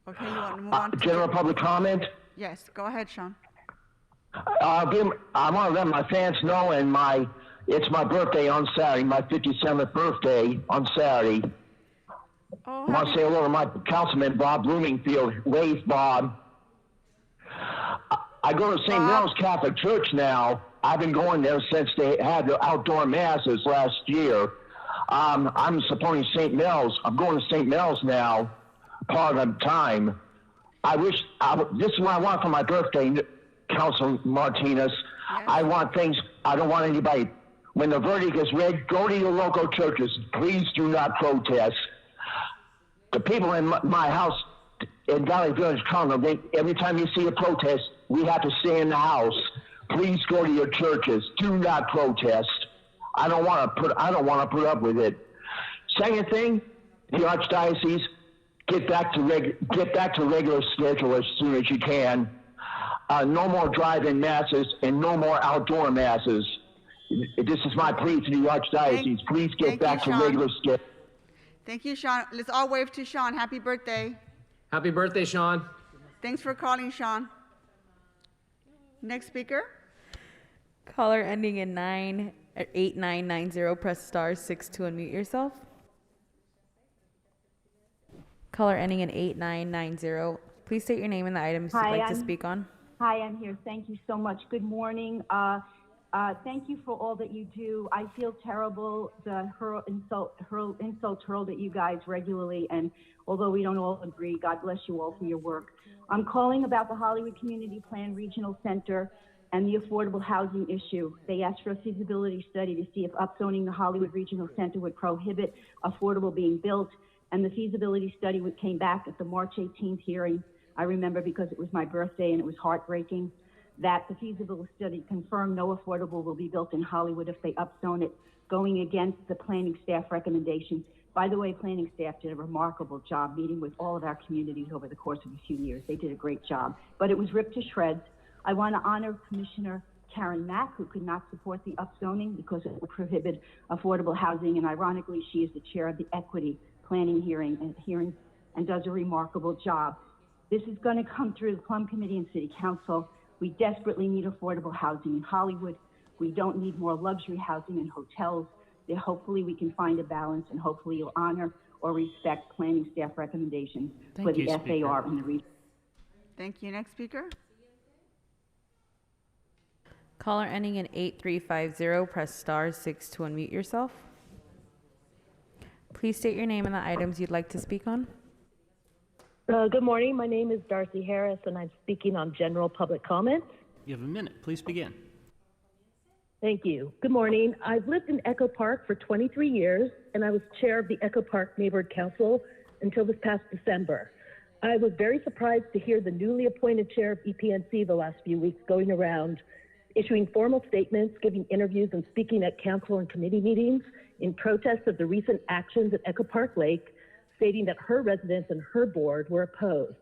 Okay, you want to move on to general public comment? Yes, go ahead, Sean. I want to let my fans know, and it's my birthday on Saturday, my 57th birthday on Saturday. Oh, I want to say hello to my councilman, Bob Bloomingfield. Wave, Bob. I go to St. Mel's Catholic Church now. I've been going there since they had the outdoor masses last year. I'm supporting St. Mel's. I'm going to St. Mel's now, part of the time. this is what I want for my birthday, Council Martinez. Yes. I want things, I don't want anybody, when the verdict is read, go to your local churches. Please do not protest. The people in my house in Valley Village Condo, every time you see a protest, we have to stay in the house. Please go to your churches. Do not protest. I don't want to put up with it. Second thing, the Archdiocese, get back to regular schedule as soon as you can. No more drive-in masses and no more outdoor masses. This is my plea to the Archdiocese. Please get back to regular schedule. Thank you, Sean. Let's all wave to Sean. Happy birthday. Happy birthday, Sean. Thanks for calling, Sean. Next speaker. Caller ending in 8990, press star 6 to unmute yourself. Caller ending in 8990. Please state your name and the items you'd like to speak on. Hi, I'm here. Thank you so much. Good morning. Thank you for all that you do. I feel terrible, the insults hurled at you guys regularly, and although we don't all agree, God bless you all for your work. I'm calling about the Hollywood Community Plan Regional Center and the affordable housing issue. They asked for a feasibility study to see if upzoning the Hollywood Regional Center would prohibit affordable being built, and the feasibility study came back at the March 18th hearing. I remember because it was my birthday and it was heartbreaking, that the feasibility study confirmed no affordable will be built in Hollywood if they upzone it, going against the planning staff recommendations. By the way, planning staff did a remarkable job meeting with all of our communities over the course of a few years. They did a great job, but it was ripped to shreds. I want to honor Commissioner Karen Mack, who could not support the upzoning because it would prohibit affordable housing, and ironically, she is the chair of the equity planning hearing and does a remarkable job. This is going to come through the Plum Committee and City Council. We desperately need affordable housing in Hollywood. We don't need more luxury housing and hotels. Hopefully we can find a balance, and hopefully you'll honor or respect planning staff recommendations for the FAR in the region. Thank you. Next speaker. Caller ending in 8350, press star 6 to unmute yourself. Please state your name and the items you'd like to speak on. Good morning. My name is Darcy Harris, and I'm speaking on general public comment. You have a minute. Please begin. Thank you. Good morning. I've lived in Echo Park for 23 years, and I was chair of the Echo Park Neighborhood Council until this past December. I was very surprised to hear the newly appointed chair of EPNC the last few weeks going around, issuing formal statements, giving interviews, and speaking at council and committee meetings in protest of the recent actions at Echo Park Lake, stating that her residents and her board were opposed.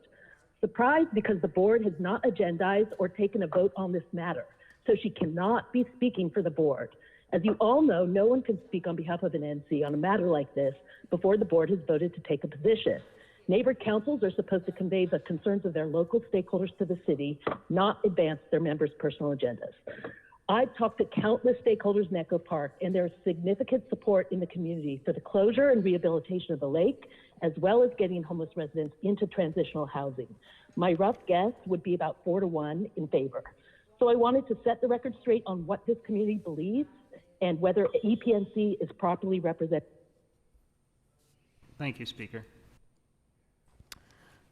Surprised because the board has not agendized or taken a vote on this matter, so she cannot be speaking for the board. As you all know, no one can speak on behalf of an NC on a matter like this before the board has voted to take a position. Neighborhood councils are supposed to convey the concerns of their local stakeholders to the city, not advance their members' personal agendas. I've talked to countless stakeholders in Echo Park, and there is significant support in the community for the closure and rehabilitation of the lake, as well as getting homeless residents into transitional housing. My rough guess would be about 4-1 in favor. So I wanted to set the record straight on what this community believes and whether EPNC is properly represented. Thank you, Speaker.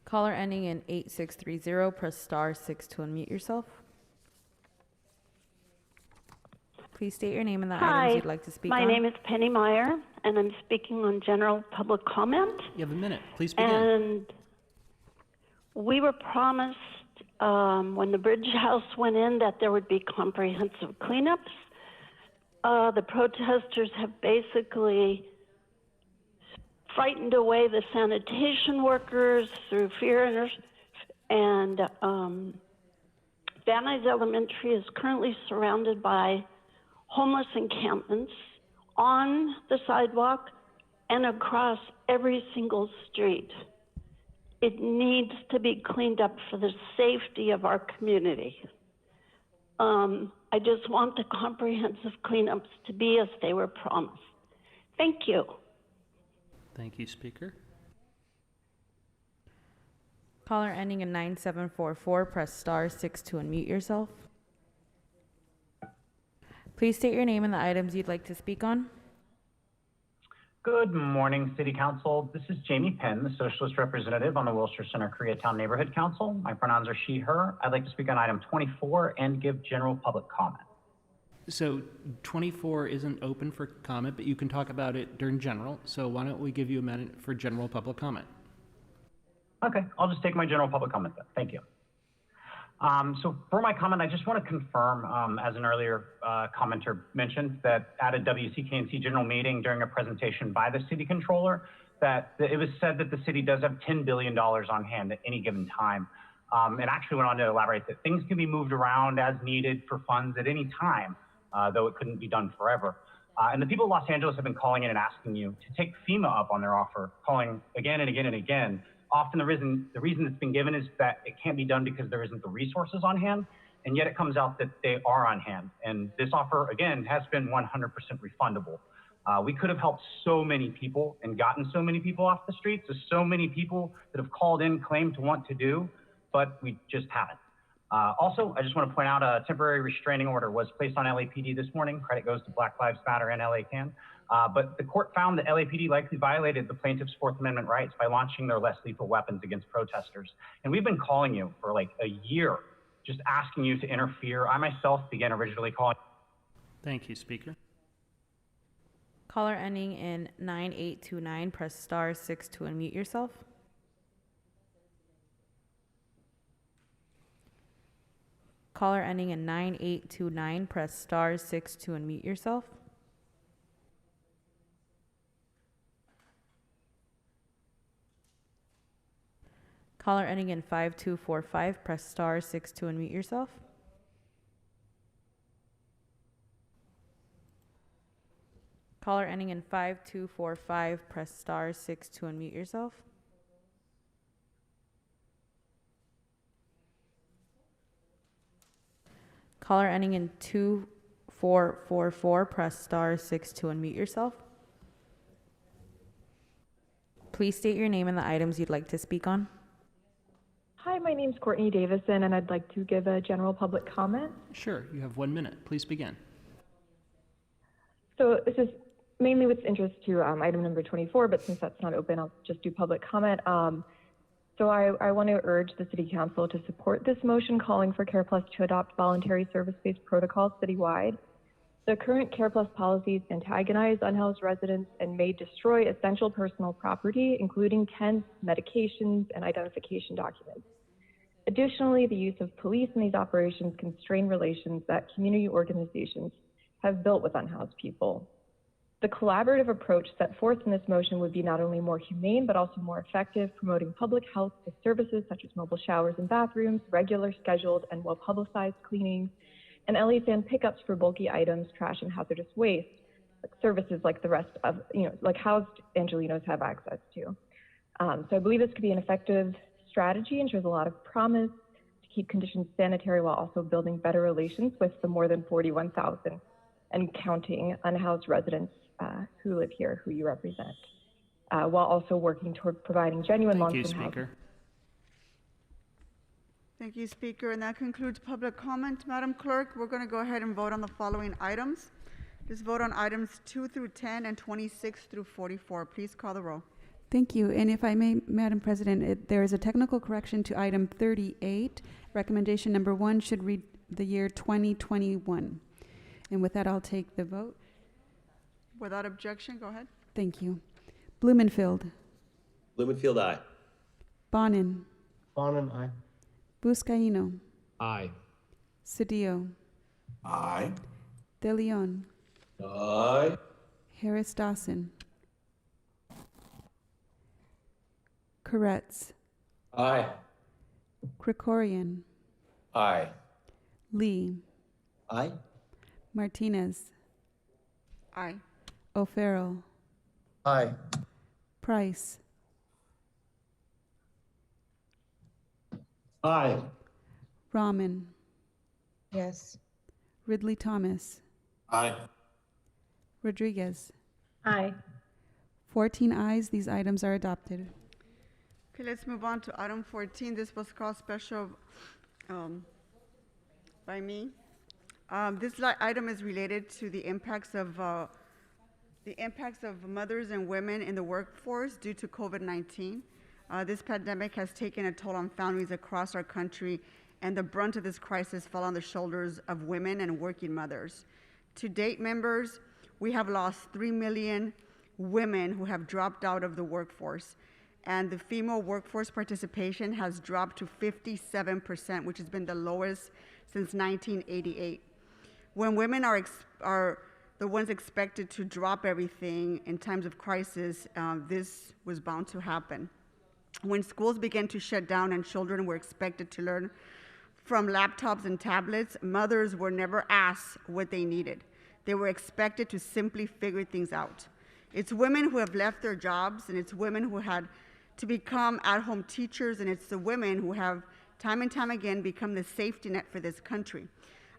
Caller ending in 8630, press star 6 to unmute yourself. Please state your name and the items you'd like to speak on. My name is Penny Meyer, and I'm speaking on general public comment. You have a minute. Please begin. And we were promised when the bridge house went in that there would be comprehensive cleanups. The protesters have basically frightened away the sanitation workers through fear, and Van Nuys Elementary is currently surrounded by homeless encampments on the sidewalk and across every single street. It needs to be cleaned up for the safety of our community. I just want the comprehensive cleanups to be as they were promised. Thank you. Thank you, Speaker. Caller ending in 9744, press star 6 to unmute yourself. Please state your name and the items you'd like to speak on. Good morning, City Council. This is Jamie Penn, the Socialist Representative on the Wilshire Center Koreatown Neighborhood Council. My pronouns are she, her. I'd like to speak on item 24 and give general public comment. So 24 isn't open for comment, but you can talk about it during general. So why don't we give you a minute for general public comment? Okay, I'll just take my general public comment then. Thank you. So for my comment, I just want to confirm, as an earlier commenter mentioned, that at a WCKNC general meeting during a presentation by the city controller, that it was said that the city does have $10 billion on hand at any given time. And actually went on to elaborate that things can be moved around as needed for funds at any time, though it couldn't be done forever. And the people of Los Angeles have been calling in and asking you to take FEMA up on their offer, calling again and again and again often the reason it's been given is that it can't be done because there isn't the resources on hand, and yet it comes out that they are on hand. And this offer, again, has been 100% refundable. We could have helped so many people and gotten so many people off the streets. There's so many people that have called in, claimed to want to do, but we just haven't. Also, I just want to point out a temporary restraining order was placed on LAPD this morning. Credit goes to Black Lives Matter and LA Can. But the court found that LAPD likely violated the plaintiff's Fourth Amendment rights by launching their less lethal weapons against protesters. And we've been calling you for like a year, just asking you to interfere. I myself began originally calling. Thank you, Speaker. Caller ending in 9829, press star 6 to unmute yourself. Caller ending in 9829, press star 6 to unmute yourself. Caller ending in 5245, press star 6 to unmute yourself. Caller ending in 5245, press star 6 to unmute yourself. Caller ending in 2444, press star 6 to unmute yourself. Please state your name and the items you'd like to speak on. Hi, my name's Courtney Davison, and I'd like to give a general public comment. Sure, you have 1 minute. Please begin. So this is mainly with interest to item number 24, but since that's not open, I'll just do public comment. So I want to urge the City Council to support this motion calling for CarePlus to adopt voluntary service-based protocols citywide. The current CarePlus policies antagonize unhoused residents and may destroy essential personal property, including tents, medications, and identification documents. Additionally, the use of police in these operations can strain relations that community organizations have built with unhoused people. The collaborative approach set forth in this motion would be not only more humane, but also more effective, promoting public health with services such as mobile showers and bathrooms, regular scheduled and well-publicized cleanings, and LA-fan pickups for bulky items, trash, and hazardous waste, like services like the rest of, like housed Angelinos have access to. So I believe this could be an effective strategy and shows a lot of promise to keep conditions sanitary while also building better relations with the more than 41,000 and counting unhoused residents who live here, who you represent, while also working toward providing genuine long-term housing. Thank you, Speaker. Thank you, Speaker. And that concludes public comment. Madam Clerk, we're going to go ahead and vote on the following items. Just vote on items 2 through 10 and 26 through 44. Please call the roll. Thank you. And if I may, Madam President, there is a technical correction to item 38. Recommendation number 1 should read the year 2021. And with that, I'll take the vote. Without objection, go ahead. Thank you. Blumenfield. Blumenfield, aye. Bonin. Bonin, aye. Buscaino. Aye. Cedillo. Aye. De Leon. Aye. Harris Dawson. Koretz. Aye. Krikorian. Aye. Lee. Aye. Martinez. Aye. O'Farrell. Aye. Price. Aye. Rahman. Yes. Ridley Thomas. Aye. Rodriguez. Aye. 14 ayes. These items are adopted. Okay, let's move on to item 14. This was called special by me. This item is related to the impacts of mothers and women in the workforce due to COVID-19. This pandemic has taken a toll on families across our country, and the brunt of this crisis fell on the shoulders of women and working mothers. To date, members, we have lost 3 million women who have dropped out of the workforce, and the female workforce participation has dropped to 57%, which has been the lowest since 1988. When women are the ones expected to drop everything in times of crisis, this was bound to happen. When schools began to shut down and children were expected to learn from laptops and tablets, mothers were never asked what they needed. They were expected to simply figure things out. It's women who have left their jobs, and it's women who had to become at-home teachers, and it's the women who have time and time again become the safety net for this country.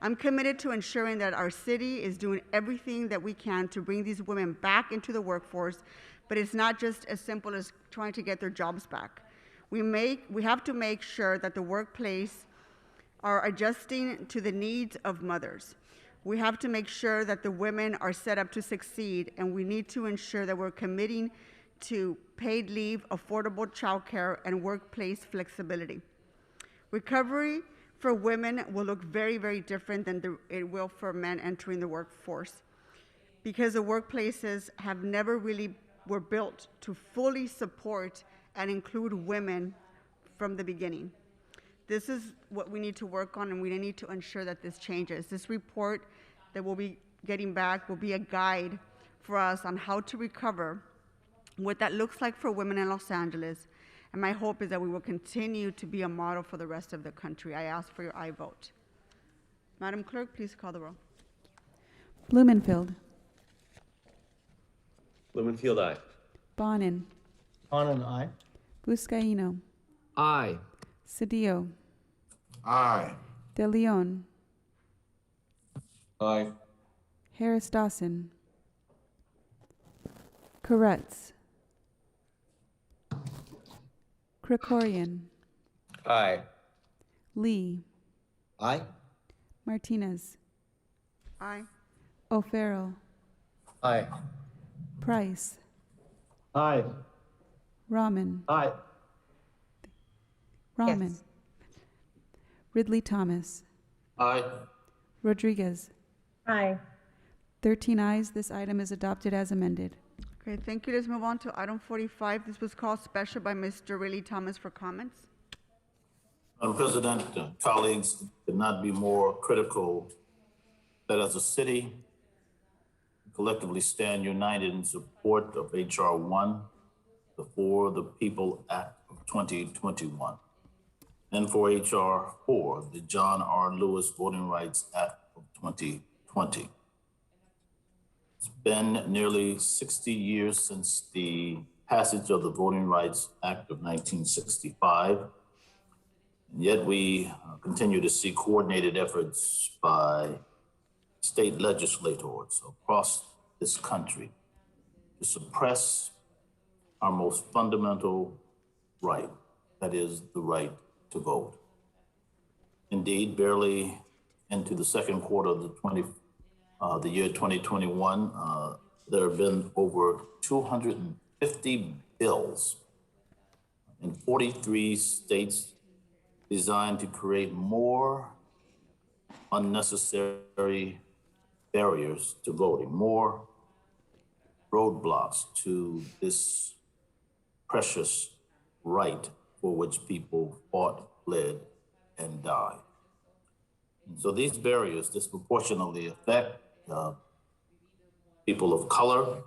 I'm committed to ensuring that our city is doing everything that we can to bring these women back into the workforce, but it's not just as simple as trying to get their jobs back. We have to make sure that the workplace are adjusting to the needs of mothers. We have to make sure that the women are set up to succeed, and we need to ensure that we're committing to paid leave, affordable childcare, and workplace flexibility. Recovery for women will look very, very different than it will for men entering the workforce, because the workplaces have never really were built to fully support and include women from the beginning. This is what we need to work on, and we need to ensure that this changes. This report that we'll be getting back will be a guide for us on how to recover, what that looks like for women in Los Angeles, and my hope is that we will continue to be a model for the rest of the country. I ask for your aye vote. Madam Clerk, please call the roll. Blumenfield. Blumenfield, aye. Bonin. Bonin, aye. Buscaino. Aye. Cedillo. Aye. De Leon. Aye. Harris Dawson. Koretz. Krikorian. Aye. Lee. Aye. Martinez. Aye. O'Farrell. Aye. Price. Aye. Rahman. Aye. Rahman. Ridley Thomas. Aye. Rodriguez. Aye. 13 ayes. This item is adopted as amended. Okay, thank you. Let's move on to item 45. This was called special by Mr. Ridley Thomas for comments. Madam President, colleagues, could not be more critical that as a city, we collectively stand united in support of H.R. 1, the For the People Act of 2021, and for H.R. 4, the John R. Lewis Voting Rights Act of 2020. It's been nearly 60 years since the passage of the Voting Rights Act of 1965. And yet we continue to see coordinated efforts by state legislators across this country to suppress our most fundamental right, that is the right to vote. Indeed, barely into the second quarter of the year 2021, there have been over 250 bills in 43 states designed to create more unnecessary barriers to voting, more roadblocks to this precious right for which people fought, bled, and died. And so these barriers disproportionately affect people of color,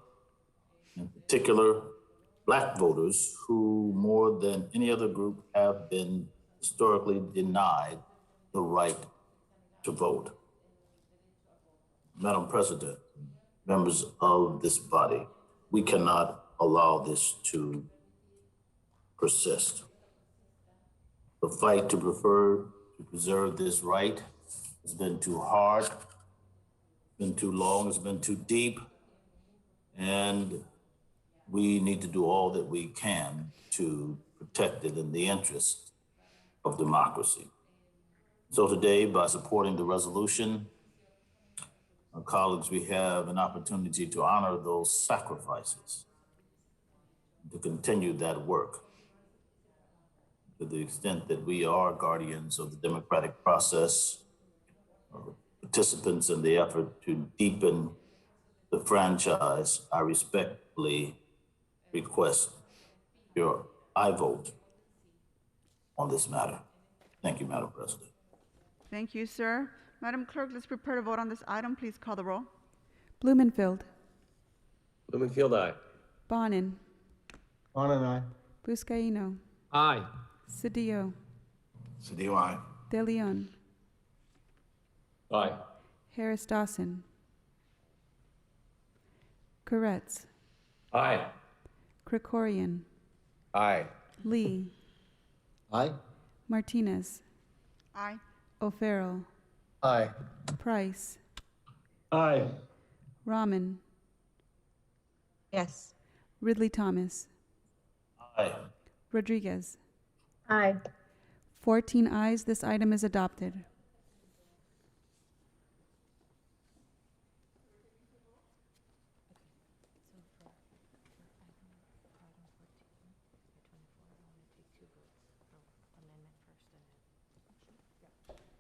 in particular, Black voters who more than any other group have been historically denied the right to vote. Madam President, members of this body, we cannot allow this to persist. The fight to preserve this right has been too hard, been too long, it's been too deep, and we need to do all that we can to protect it in the interest of democracy. So today, by supporting the resolution, colleagues, we have an opportunity to honor those sacrifices, to continue that work to the extent that we are guardians of the democratic process, participants in the effort to deepen the franchise. I respectfully request your aye vote on this matter. Thank you, Madam President. Thank you, sir. Madam Clerk, let's prepare to vote on this item. Please call the roll. Blumenfield. Blumenfield, aye. Bonin. Bonin, aye. Buscaino. Aye. Cedillo. Cedillo, aye. De Leon. Aye. Harris Dawson. Koretz. Aye. Krikorian. Aye. Lee, Aye. Martinez, Aye. O'Farrell, Aye. Price, Aye. Rahman, Yes. Ridley Thomas, Aye. Rodriguez. Aye. 14 ayes, this item is adopted.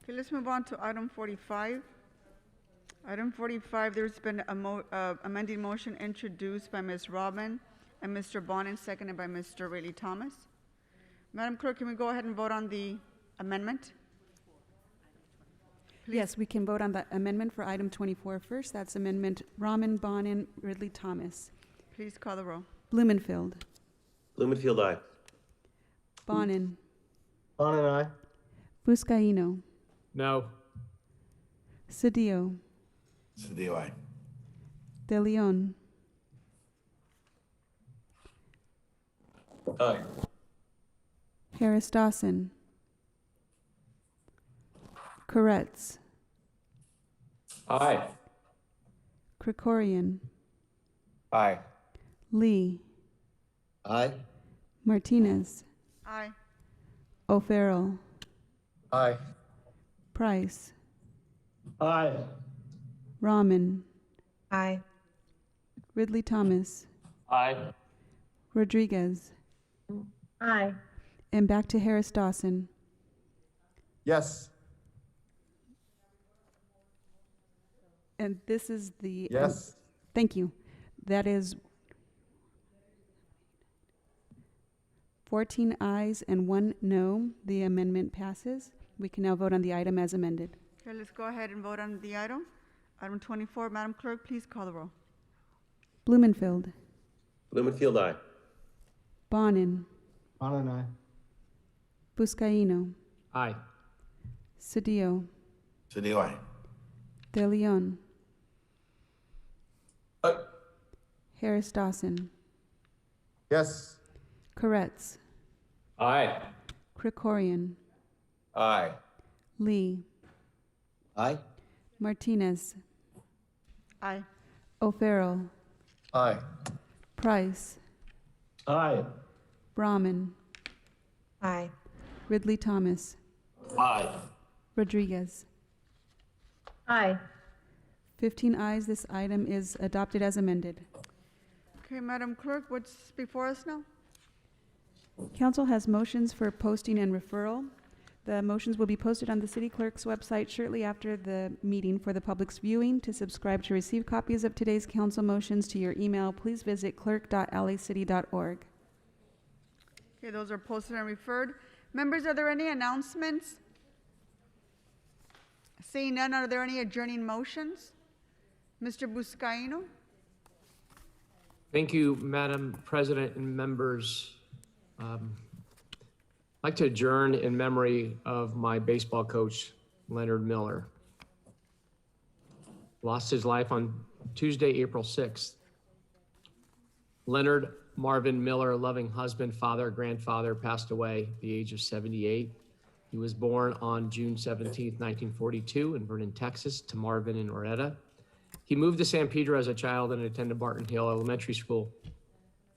Okay, let's move on to item 45. Item 45, there's been a amending motion introduced by Ms. Robin and Mr. Bonin, seconded by Mr. Ridley Thomas. Madam Clerk, can we go ahead and vote on the amendment? Yes, we can vote on the amendment for item 24 first. That's amendment Rahman, Bonin, Ridley Thomas. Please call the roll. Blumenfield, Blumenfield, aye. Bonin, Bonin, aye. Buscaino, No. Cedillo, Cedillo, aye. De Leon, Aye. Harris Dawson, Koretz, Aye. Krikorian, Aye. Lee, Aye. Martinez, Aye. O'Farrell, Aye. Price, Aye. Rahman, Aye. Ridley Thomas, Aye. Rodriguez, Aye. and back to Harris Dawson. Yes. And this is the... Yes. Thank you. That is 14 ayes and 1 no. The amendment passes. We can now vote on the item as amended. Okay, let's go ahead and vote on the item. Item 24, Madam Clerk, please call the roll. Blumenfield, Blumenfield, aye. Bonin, Bonin, aye. Buscaino, Aye. Cedillo, Cedillo, aye. De Leon, Aye. Harris Dawson, Yes. Koretz, Aye. Krikorian, Aye. Lee, Aye. Martinez, Aye. O'Farrell, Aye. Price, Aye. Rahman, Aye. Ridley Thomas, Aye. Rodriguez. Aye. 15 ayes, this item is adopted as amended. Okay, Madam Clerk, what's before us now? Council has motions for posting and referral. The motions will be posted on the city clerk's website shortly after the meeting for the public's viewing. To subscribe to receive copies of today's council motions to your email, please visit clerk.lacity.org. Okay, those are posted and referred. Members, are there any announcements? Seeing none, are there any adjourning motions? Mr. Buscaino? Thank you, Madam President and members. I'd like to adjourn in memory of my baseball coach, Leonard Miller. Lost his life on Tuesday, April 6th. Leonard Marvin Miller, a loving husband, father, grandfather, passed away at the age of 78. He was born on June 17th, 1942 in Vernon, Texas, to Marvin and Loretta. He moved to San Pedro as a child and attended Barton Hill Elementary School,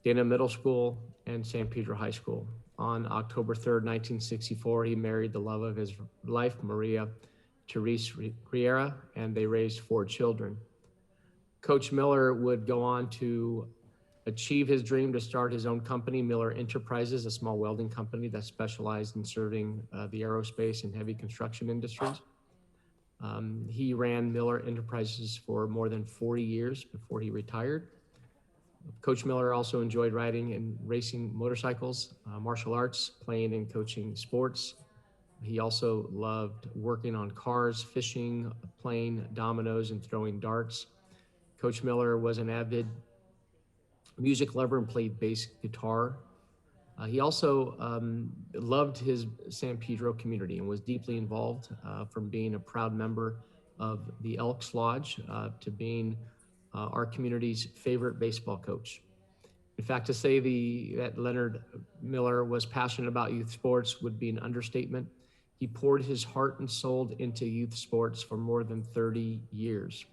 Dana Middle School, and San Pedro High School. On October 3rd, 1964, he married the love of his life, Maria Therese Riera, and they raised 4 children. Coach Miller would go on to achieve his dream to start his own company, Miller Enterprises, a small welding company that specialized in serving the aerospace and heavy construction industries. He ran Miller Enterprises for more than 40 years before he retired. Coach Miller also enjoyed riding and racing motorcycles, martial arts, playing and coaching sports. He also loved working on cars, fishing, playing dominoes, and throwing darts. Coach Miller was an avid music lover and played bass guitar. He also loved his San Pedro community and was deeply involved, from being a proud member of the Elks Lodge to being our community's favorite baseball coach. In fact, to say that Leonard Miller was passionate about youth sports would be an understatement. He poured his heart and soul into youth sports for more than 30 years.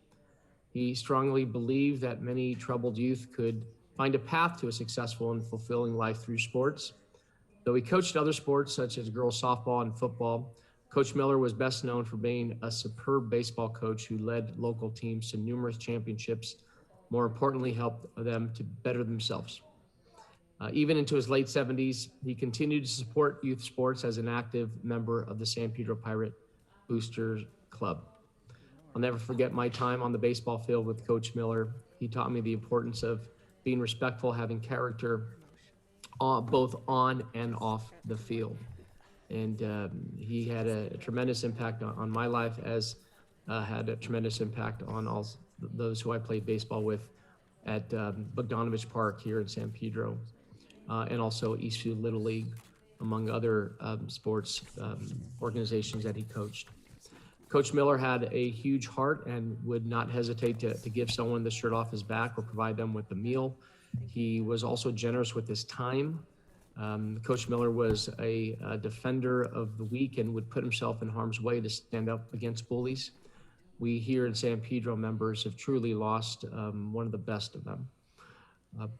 He strongly believed that many troubled youth could find a path to a successful and fulfilling life through sports. Though he coached other sports such as girls softball and football, Coach Miller was best known for being a superb baseball coach who led local teams to numerous championships, more importantly, helped them to better themselves. Even into his late 70s, he continued to support youth sports as an active member of the San Pedro Pirate Boosters Club. I'll never forget my time on the baseball field with Coach Miller. He taught me the importance of being respectful, having character, both on and off the field. And he had a tremendous impact on my life, as had a tremendous impact on all those who I played baseball with at Bogdanovich Park here in San Pedro, and also Eastview Little League, among other sports organizations that he coached. Coach Miller had a huge heart and would not hesitate to give someone the shirt off his back or provide them with a meal. He was also generous with his time. Coach Miller was a defender of the weak and would put himself in harm's way to stand up against bullies. We here in San Pedro members have truly lost one of the best of them.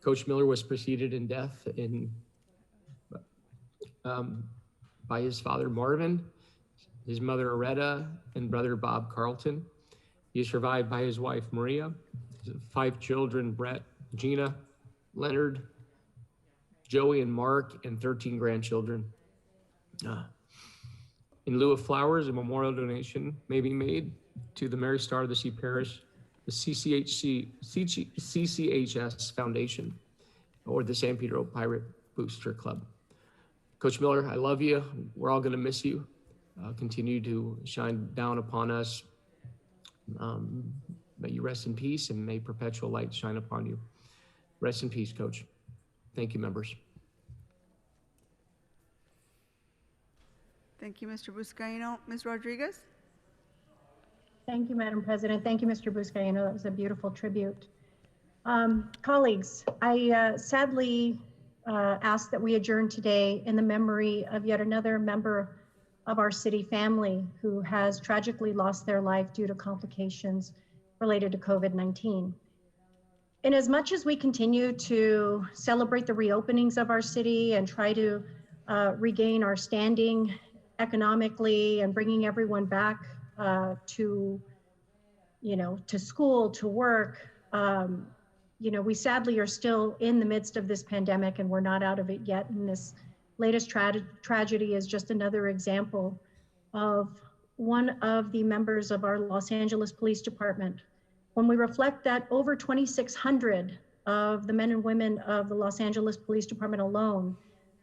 Coach Miller was preceded in death by his father Marvin, his mother Aretta, and brother Bob Carlton. He is survived by his wife Maria, his 5 children, Brett, Gina, Leonard, Joey and Mark, and 13 grandchildren. In lieu of flowers, a memorial donation may be made to the Mary Star of the Sea Parish, the CCHS Foundation, or the San Pedro Pirate Booster Club. Coach Miller, I love you. We're all going to miss you. Continue to shine down upon us. May you rest in peace, and may perpetual light shine upon you. Rest in peace, Coach. Thank you, members. Thank you, Mr. Buscaino. Ms. Rodriguez? Thank you, Madam President. Thank you, Mr. Buscaino. That was a beautiful tribute. Colleagues, I sadly ask that we adjourn today in the memory of yet another member of our city family who has tragically lost their life due to complications related to COVID-19. In as much as we continue to celebrate the reopenings of our city and try to regain our standing economically and bringing everyone back to school, to work, we sadly are still in the midst of this pandemic and we're not out of it yet. And this latest tragedy is just another example of one of the members of our Los Angeles Police Department. When we reflect that over 2,600 of the men and women of the Los Angeles Police Department alone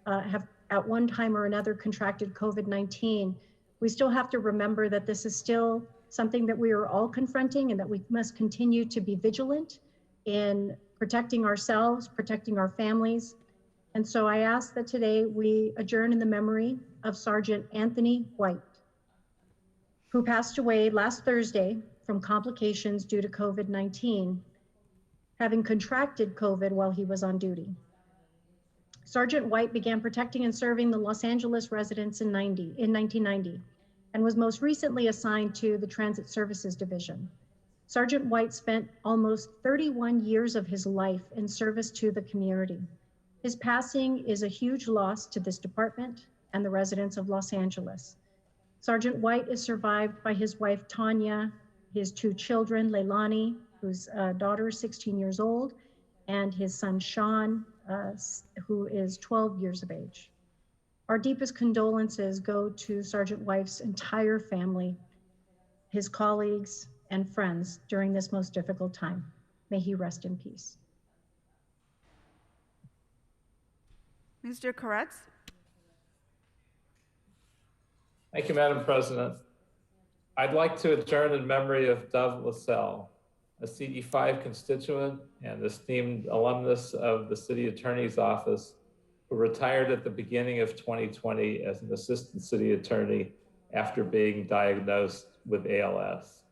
have at one time or another contracted COVID-19, we still have to remember that this is still something that we are all confronting and that we must continue to be vigilant in protecting ourselves, protecting our families. And so I ask that today we adjourn in the memory of Sergeant Anthony White, who passed away last Thursday from complications due to COVID-19, having contracted COVID while he was on duty. Sergeant White began protecting and serving the Los Angeles residents in 1990 and was most recently assigned to the Transit Services Division. Sergeant White spent almost 31 years of his life in service to the community. His passing is a huge loss to this department and the residents of Los Angeles. Sergeant White is survived by his wife, Tanya, his 2 children, Leilani, whose daughter is 16 years old, and his son, Sean, who is 12 years of age. Our deepest condolences go to Sergeant White's entire family, his colleagues, and friends during this most difficult time. May he rest in peace. Mr. Koretz? Thank you, Madam President. I'd like to adjourn in memory of Dove LaSalle, a CD5 constituent and esteemed alumnus of the City Attorney's Office, who retired at the beginning of 2020 as an assistant city attorney after being diagnosed with ALS.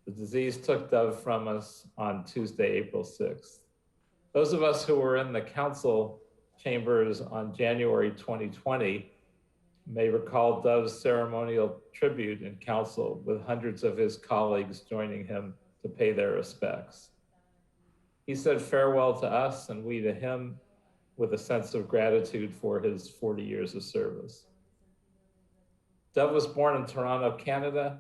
The disease took Dove from us on Tuesday, April 6th. Those of us who were in the council chambers on January 2020 may recall Dove's ceremonial tribute in council, with hundreds of his colleagues joining him to pay their respects. He said farewell to us and we to him with a sense of gratitude for his 40 years of service. Dove was born in Toronto, Canada,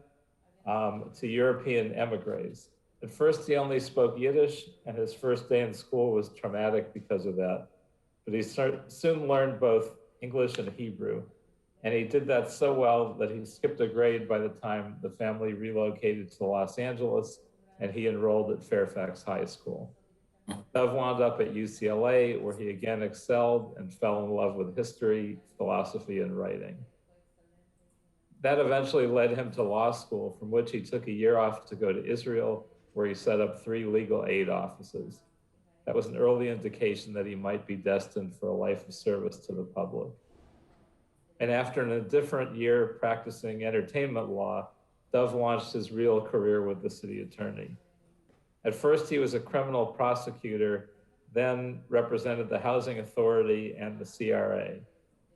to European emigres. At first, he only spoke Yiddish, and his first day in school was traumatic because of that. But he soon learned both English and Hebrew, and he did that so well that he skipped a grade by the time the family relocated to Los Angeles, and he enrolled at Fairfax High School. Dove wound up at UCLA, where he again excelled and fell in love with history, philosophy, and writing. That eventually led him to law school, from which he took a year off to go to Israel, where he set up 3 legal aid offices. That was an early indication that he might be destined for a life of service to the public. And after an indifferent year practicing entertainment law, Dove launched his real career with the city attorney. At first, he was a criminal prosecutor, then represented the Housing Authority and the CRA,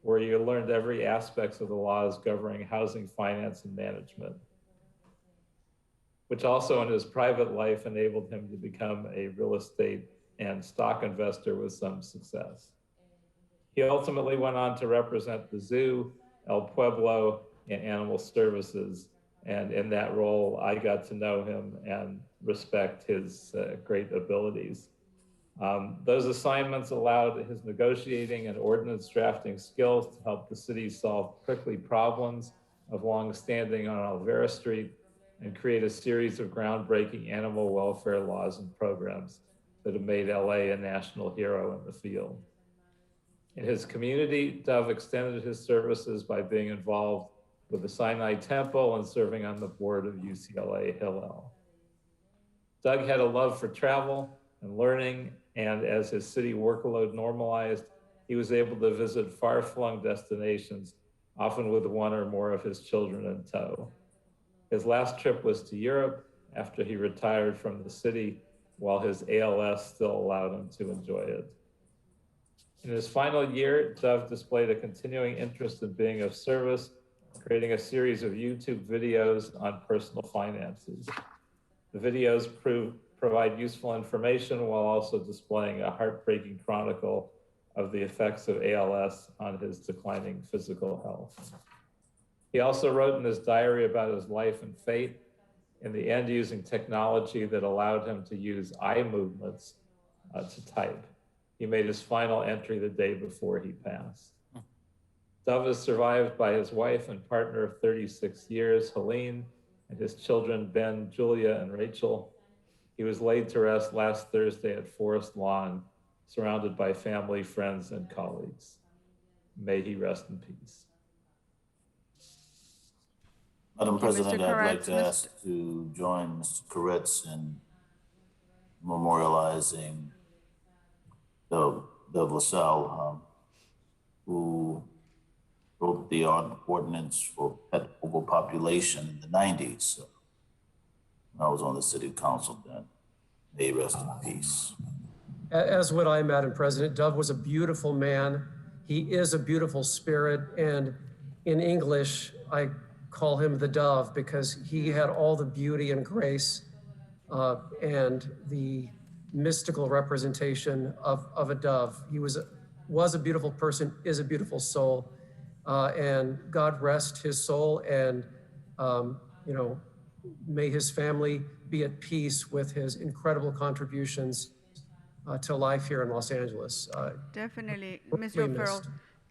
where you learned every aspect of the laws governing housing finance and management, which also in his private life enabled him to become a real estate and stock investor with some success. He ultimately went on to represent the zoo, El Pueblo, and Animal Services. And in that role, I got to know him and respect his great abilities. Those assignments allowed his negotiating and ordinance drafting skills to help the city solve prickly problems of longstanding on Olvera Street and create a series of groundbreaking animal welfare laws and programs that have made LA a national hero in the field. In his community, Dove extended his services by being involved with the Sinai Temple and serving on the board of UCLA Hillel. Doug had a love for travel and learning, and as his city workload normalized, he was able to visit far-flung destinations, often with one or more of his children in tow. His last trip was to Europe after he retired from the city, while his ALS still allowed him to enjoy it. In his final year, Dove displayed a continuing interest in being of service, creating a series of YouTube videos on personal finances. The videos provide useful information while also displaying a heartbreaking chronicle of the effects of ALS on his declining physical health. He also wrote in his diary about his life and fate, in the end using technology that allowed him to use eye movements to type. He made his final entry the day before he passed. Dove is survived by his wife and partner of 36 years, Helene, and his children, Ben, Julia, and Rachel. He was laid to rest last Thursday at Forest Lawn, surrounded by family, friends, and colleagues. May he rest in peace. Madam President, I'd like to ask to join Mr. Koretz in memorializing Dove LaSalle, who wrote the ordinance for pet overpopulation in the 90s. I was on the city council then. May he rest in peace. As would I, Madam President. Dove was a beautiful man. He is a beautiful spirit. And in English, I call him the dove because he had all the beauty and grace and the mystical representation of a dove. He was a beautiful person, is a beautiful soul. And God rest his soul, and may his family be at peace with his incredible contributions to life here in Los Angeles. Definitely, Mr. O'Farrell,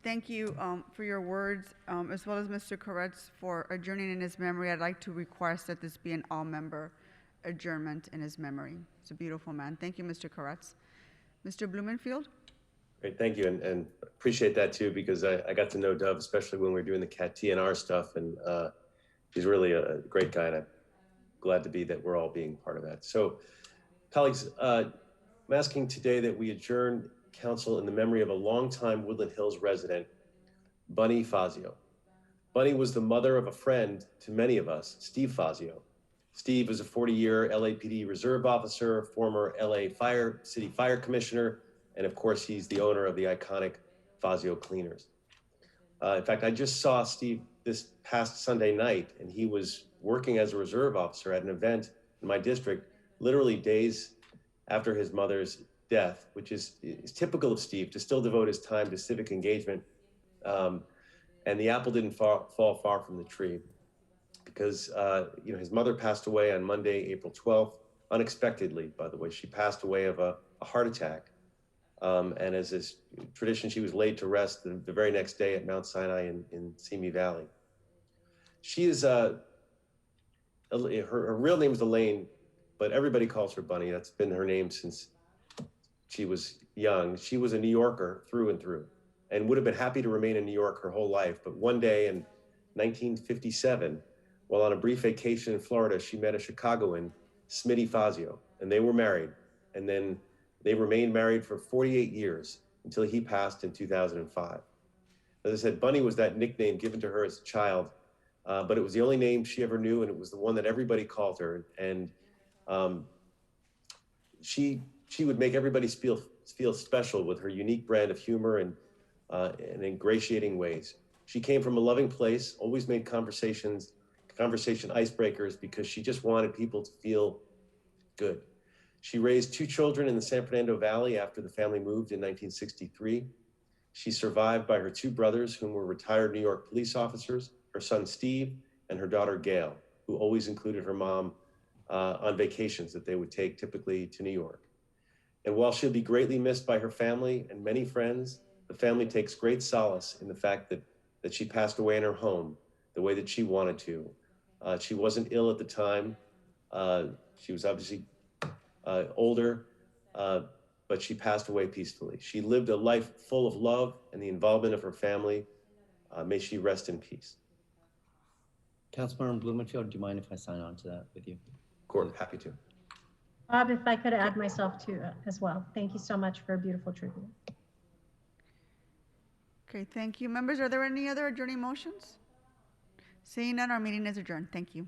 thank you for your words, as well as Mr. Koretz for adjourning in his memory. I'd like to request that this be an all-member adjournment in his memory. It's a beautiful man. Thank you, Mr. Koretz. Mr. Blumenfield? Great, thank you, and appreciate that too, because I got to know Dove, especially when we were doing the CAT TNR stuff, and he's really a great guy, and I'm glad to be that we're all being part of that. So, colleagues, I'm asking today that we adjourn council in the memory of a longtime Woodland Hills resident, Bunny Fazio. Bunny was the mother of a friend to many of us, Steve Fazio, Steve was a 40-year LAPD reserve officer, former LA City Fire Commissioner, and of course, he's the owner of the iconic Fazio Cleaners. In fact, I just saw Steve this past Sunday night, and he was working as a reserve officer at an event in my district, literally days after his mother's death, which is typical of Steve to still devote his time to civic engagement. And the apple didn't fall far from the tree, because his mother passed away on Monday, April 12th, unexpectedly, by the way. She passed away of a heart attack. And as is tradition, she was laid to rest the very next day at Mount Sinai in Simi Valley. She is, her real name is Elaine, but everybody calls her Bunny. That's been her name since she was young. She was a New Yorker through and through, and would have been happy to remain in New York her whole life. But one day in 1957, while on a brief vacation in Florida, she met a Chicagoan, Smitty Fazio, and they were married. And then they remained married for 48 years until he passed in 2005. As I said, Bunny was that nickname given to her as a child, but it was the only name she ever knew, and it was the one that everybody called her. And she would make everybody feel special with her unique brand of humor and ingratiating ways. She came from a loving place, always made conversation icebreakers, because she just wanted people to feel good. She raised 2 children in the San Fernando Valley after the family moved in 1963. She's survived by her 2 brothers, whom were retired New York police officers, her son Steve, and her daughter Gail, who always included her mom on vacations that they would take typically to New York. And while she'll be greatly missed by her family and many friends, the family takes great solace in the fact that she passed away in her home the way that she wanted to. She wasn't ill at the time. She was obviously older, but she passed away peacefully. She lived a life full of love and the involvement of her family. May she rest in peace. Councilmember Blumenfield, do you mind if I sign on to that with you? Of course, happy to. Bob, if I could add myself to as well. Thank you so much for a beautiful tribute. Okay, thank you. Members, are there any other adjourning motions? Seeing none, our meeting is adjourned. Thank you.